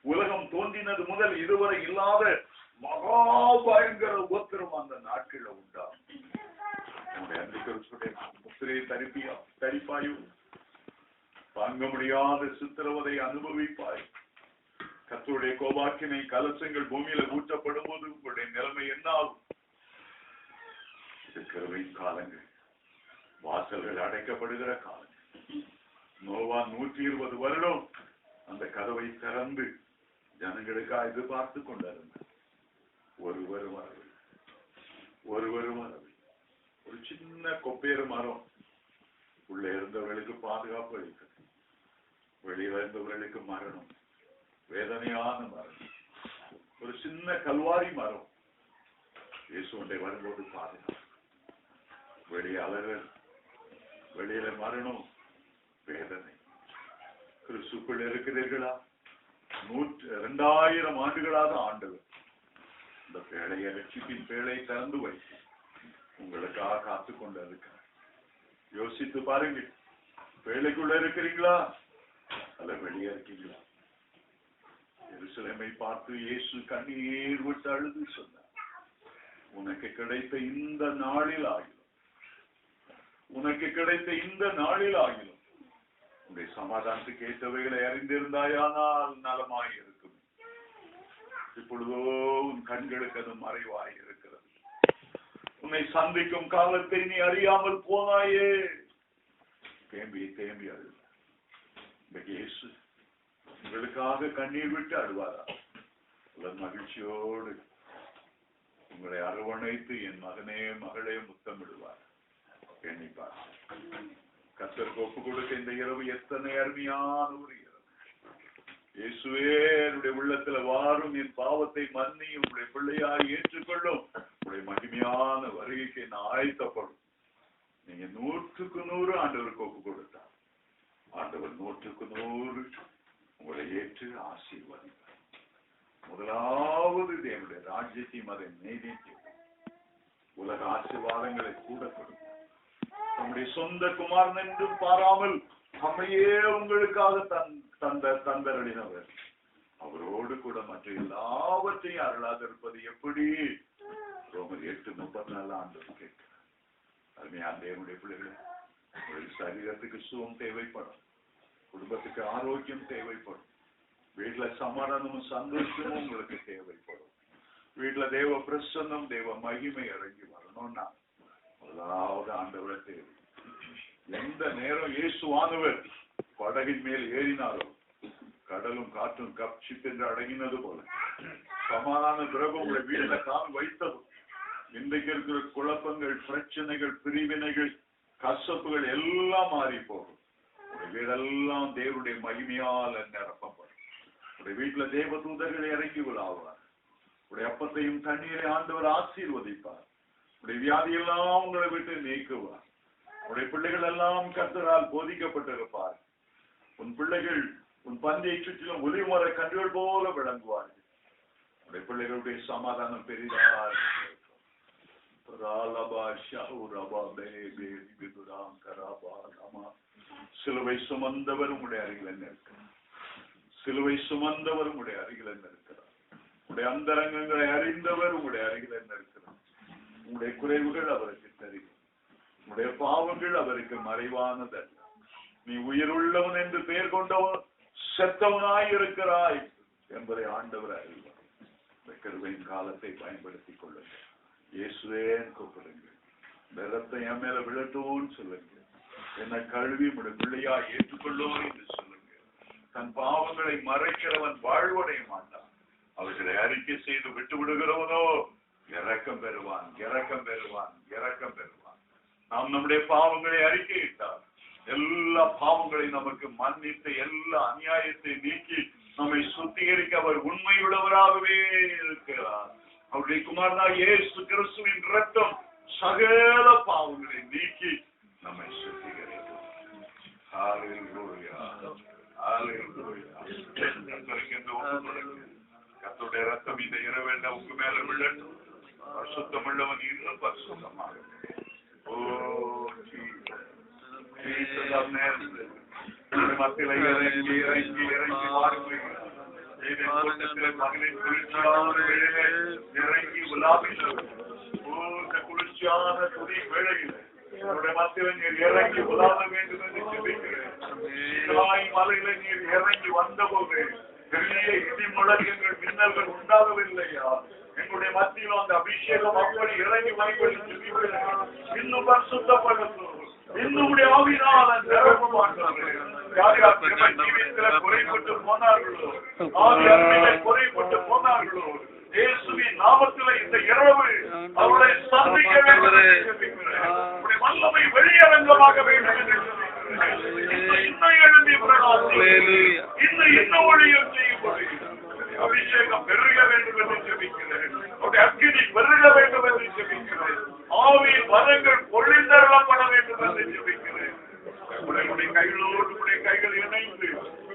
S1: உலகம் தோன்றினது முதல் இதுவரை இல்லாத மகா பயங்கர உபத்திரம் அந்த நாட்கள்ல உண்டாகும். முத்திரையை தரிப்பாயோ, தாங்க முடியாத சித்திரவதை அனுபவிப்பாய். கர்த்தருடைய கோபாக்கினை கலசங்கள் பூமியில ஊற்றப்படும் போது உங்களுடைய நிலைமை என்ன ஆகும்? இது கிருபை காலங்கள், வாசல்கள் அடைக்கப்படுகிற காலங்கள். நோவா 120 வருடம் அந்த கதவை திறந்து ஜனங்களுக்காக எதிர்பார்த்து கொண்டிருந்தார். ஒருவரும் வரவில்லை. ஒரு சின்ன கொப்பேறு மரம் உள்ளே இருந்தவர்களுக்கு பாதுகாப்பு அளித்தது, வெளியில இருந்தவர்களுக்கு மரணம், வேதனையான மரணம். ஒரு சின்ன கல்வாரி மரம் இயேசுவை வரும்போது பாதுகாப்பு, வெளியில மரணம், வேதனை. கிறிஸ்துக்குள் இருக்கிறீர்களா? 2000 ஆண்டுகளாக ஆண்டவர் இந்த பேழையை, ரட்சிப்பின் பேழை திறந்து வைத்து உங்களுக்காக காத்து கொண்டு இருக்கிறார். யோசித்து பாருங்கள், பேழைக்குள்ள இருக்கிறீங்களா அல்ல வெளியே இருக்கீங்களா? எருசலேமை பார்த்து இயேசு கண்ணீர் விட்டு அழுது சொன்னார், உனக்கு கிடைத்த இந்த நாளில் ஆகிலும், உனக்கு கிடைத்த இந்த நாளில் ஆகிலும் உன்னுடைய சமாதானத்துக்கு ஏற்றவைகளை அறிந்திருந்தாயானால் நலமாய் இருக்கும். இப்பொழுதோ உன் கண்களுக்கு அது மறைவாய் இருக்கிறது. உன்னை சந்திக்கும் காலத்தை நீ அறியாமல் போனாயே. தேம்பி அழுத இயேசு உங்களுக்காக கண்ணீர் விட்டு அழுவாரா? மகிழ்ச்சியோடு உங்களை அரவணைத்து என் மகனே மகளே முத்தமிடுவார். எண்ணிப்பார். கர்த்தருக்கு ஒப்பு கொடுக்க இந்த இரவு எத்தனை அருமையான ஒரு இரவு. இயேசுவே, என்னுடைய உள்ளத்துல வாரும், என் பாவத்தை மன்னி உங்களுடைய பிள்ளையாய் ஏற்றுக்கொள்ளும். உங்களுடைய மகிமையான வருகைக்கு நான் ஆயத்தப்படும். நீங்க 100க்கு 100 ஆண்டவருக்கு ஒப்பு கொடுத்தா ஆண்டவர் 100க்கு 100 உங்களை ஏற்று ஆசீர்வதிப்பார். முதலாவது தேவனுடைய ராஜ்யத்தையும் அதை நீதித்து உலக ஆசீர்வாதங்களை கூட கொடுத்தார். நம்முடைய சொந்த குமாரன் என்றும் பாராமல் நம்மையே உங்களுக்காக தந்தருளினவர். அவரோடு கூட மற்ற எல்லாவற்றையும் அருளாக இருப்பது எப்படி? ரோமர் 8:34 ஆண்டவர் கேட்கிறார். அருமையான தேவனுடைய பிள்ளைகளே, உங்களுடைய சரீரத்துக்கு சுகம் தேவைப்படும், குடும்பத்துக்கு ஆரோக்கியம் தேவைப்படும், வீட்டுல சமாதானமும் சந்தோஷமும் உங்களுக்கு தேவைப்படும். வீட்டுல தேவ பிரசன்னம் தேவ மகிமை இறங்கி வரணும்னா முதலாவது ஆண்டவரை தேவை. எந்த நேரம் இயேசுவானவர் படகின் மேல் ஏறினாரோ கடலும் காற்றும் கப்சித்தென்று அடங்கினது போல சமாதான பிறகு உங்களை வீட்டுல கால் வைத்ததும் இன்றைக்கு இருக்கிற குழப்பங்கள், பிரச்சனைகள், பிரிவினைகள், கசப்புகள் எல்லாம் மாறி போகும். உடைய வீடெல்லாம் தேவனுடைய மகிமையால் நிரப்பப்படும். உடைய வீட்டுல தேவ தூதர்கள் இறங்கி விழாவார். உடைய அப்பத்தையும் தண்ணீரை ஆண்டவர் ஆசீர்வதிப்பார். உடைய வியாதியெல்லாம் உங்களை விட்டு நீக்குவார். உடைய பிள்ளைகள் எல்லாம் கர்த்தரால் போதிக்கப்பட்டிருப்பார். உன் பிள்ளைகள் உன் பந்தியை சுற்றிலும் ஒளிமர கன்றுகள் போல விளங்குவார்கள். உடைய பிள்ளைகளுடைய சமாதானம் பெரிதார். சிலுவை சுமந்தவர் உடைய அருகில் இருக்கிறார். சிலுவை சுமந்தவர் உடைய அருகில் இருக்கிறார். உடைய அந்தரங்கங்களை அறிந்தவர் உடைய அருகில் இருக்கிறார். உடைய குறைவுகள் அவருக்கு தெரியும். உடைய பாவங்கள் அவருக்கு மறைவானதல்ல. நீ உயிருள்ளவன் என்று பெயர் கொண்டவன் செத்தவனாய் இருக்கிறாய் என்பதை ஆண்டவர் அறிவார். கிருபையின் காலத்தை பயன்படுத்திக் கொள்ளுங்கள். இயேசுவே கூப்பிடுங்க. இந்த ரத்தம் என் மேல விழட்டும்னு சொல்லுங்க. என்னை கழுவி உடைய பிள்ளையா ஏற்றுக்கொள்ளும் என்று சொல்லுங்க. தன் பாவங்களை மறைக்கிறவன் வாழ்வடைய மாட்டான். அவர்களை அறிக்கை செய்து விட்டு விடுகிறவனோ இரக்கம் பெறுவான், இரக்கம் பெறுவான், இரக்கம் பெறுவான். நாம் நம்முடைய பாவங்களை அறிக்கையிட்டார் எல்லா பாவங்களையும் நமக்கு மன்னித்து எல்லா அநியாயத்தை நீக்கி நம்மை சுத்திகரிக்க அவர் உண்மையுள்ளவராகவே இருக்கிறார். அவருடைய குமாரனாகிய இயேசு கிறிஸ்துவின் இரத்தம் சகல பாவங்களை நீக்கி நம்மை சுத்திகரிக்கும். ஹல்லேலூயா, ஹல்லேலூயா. கர்த்தருடைய இரத்தம் இந்த இரவெல்லாம் உங்க மேல விழட்டும். பரிசுத்தம் உள்ளவன் இன்னும் பரிசுத்தமாக. ஓ மக்களை இறங்கி இறங்கி இறங்கி இறங்கி உலாவினவர் குளிர்ச்சியான துணி வேளையில் என்னுடைய மத்தியில் நீர் இறங்கி உலாவ வேண்டும் என்று சொல்லிக்கிறேன். மலையில நீர் இறங்கி வந்தபோது பெரிய இடி முழக்கங்கள் மின்னல்கள் உண்டாகவில்லையா? எங்களுடைய மத்தியில் அந்த அபிஷேகம் அப்படி இறங்கி வைப்பது இன்னும் பரிசுத்தப்படுத்தும். இன்னுடைய ஆவியினால் நிரப்ப மாட்டார்கள். யார் யார் குறைபட்டு போனார்களோ, குறைபட்டு போனார்களோ, இயேசுவின் நாமத்தில் இந்த இரவு அவர்களை சந்திக்க வேண்டும் என்று சொல்லிக்கிறேன். வல்லமை வெளியரங்கமாக வேண்டும் என்று சொல்லிக்கிறேன். இன்னும் எழுந்தி இன்னும் ஒளியும் செய்யப்படும். அபிஷேகம் பெருக வேண்டும் என்று சொல்லிக்கிறேன். அவருடைய அக்கினி பெருக வேண்டும் என்று சொல்லிக்கிறேன். ஆவியின் வரங்கள் பொழிந்தருளப்பட வேண்டும் என்று சொல்லிக்கிறேன். உடைய கைகளோடு உடைய கைகள் இணைந்து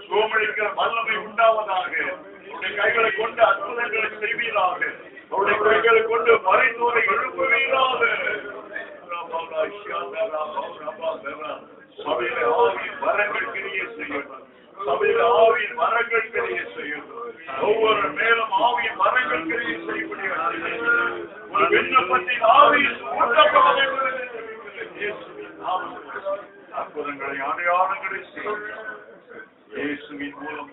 S1: சோமளிக்கிற வல்லமை உண்டாவதாக. உடைய கைகளை கொண்டு அற்புதங்களை செய்வீராக. அவருடைய கைகளை கொண்டு மறைந்தோரை எழுப்புவீராக. சபையில ஆவியின் வரங்கள் கிரிய செய்யணும். சபையில ஆவியின் வரங்கள் கிரிய செய்யணும். ஒவ்வொரு மேலும் ஆவியின் வரங்கள் கிரிய செய்யக்கூடிய ஒரு விண்ணப்பத்தின் ஆவியின் ஊட்டப்பட வேண்டும் என்று அற்புதங்களை அடையாளங்களை செய்ய இயேசுவின் மூலம்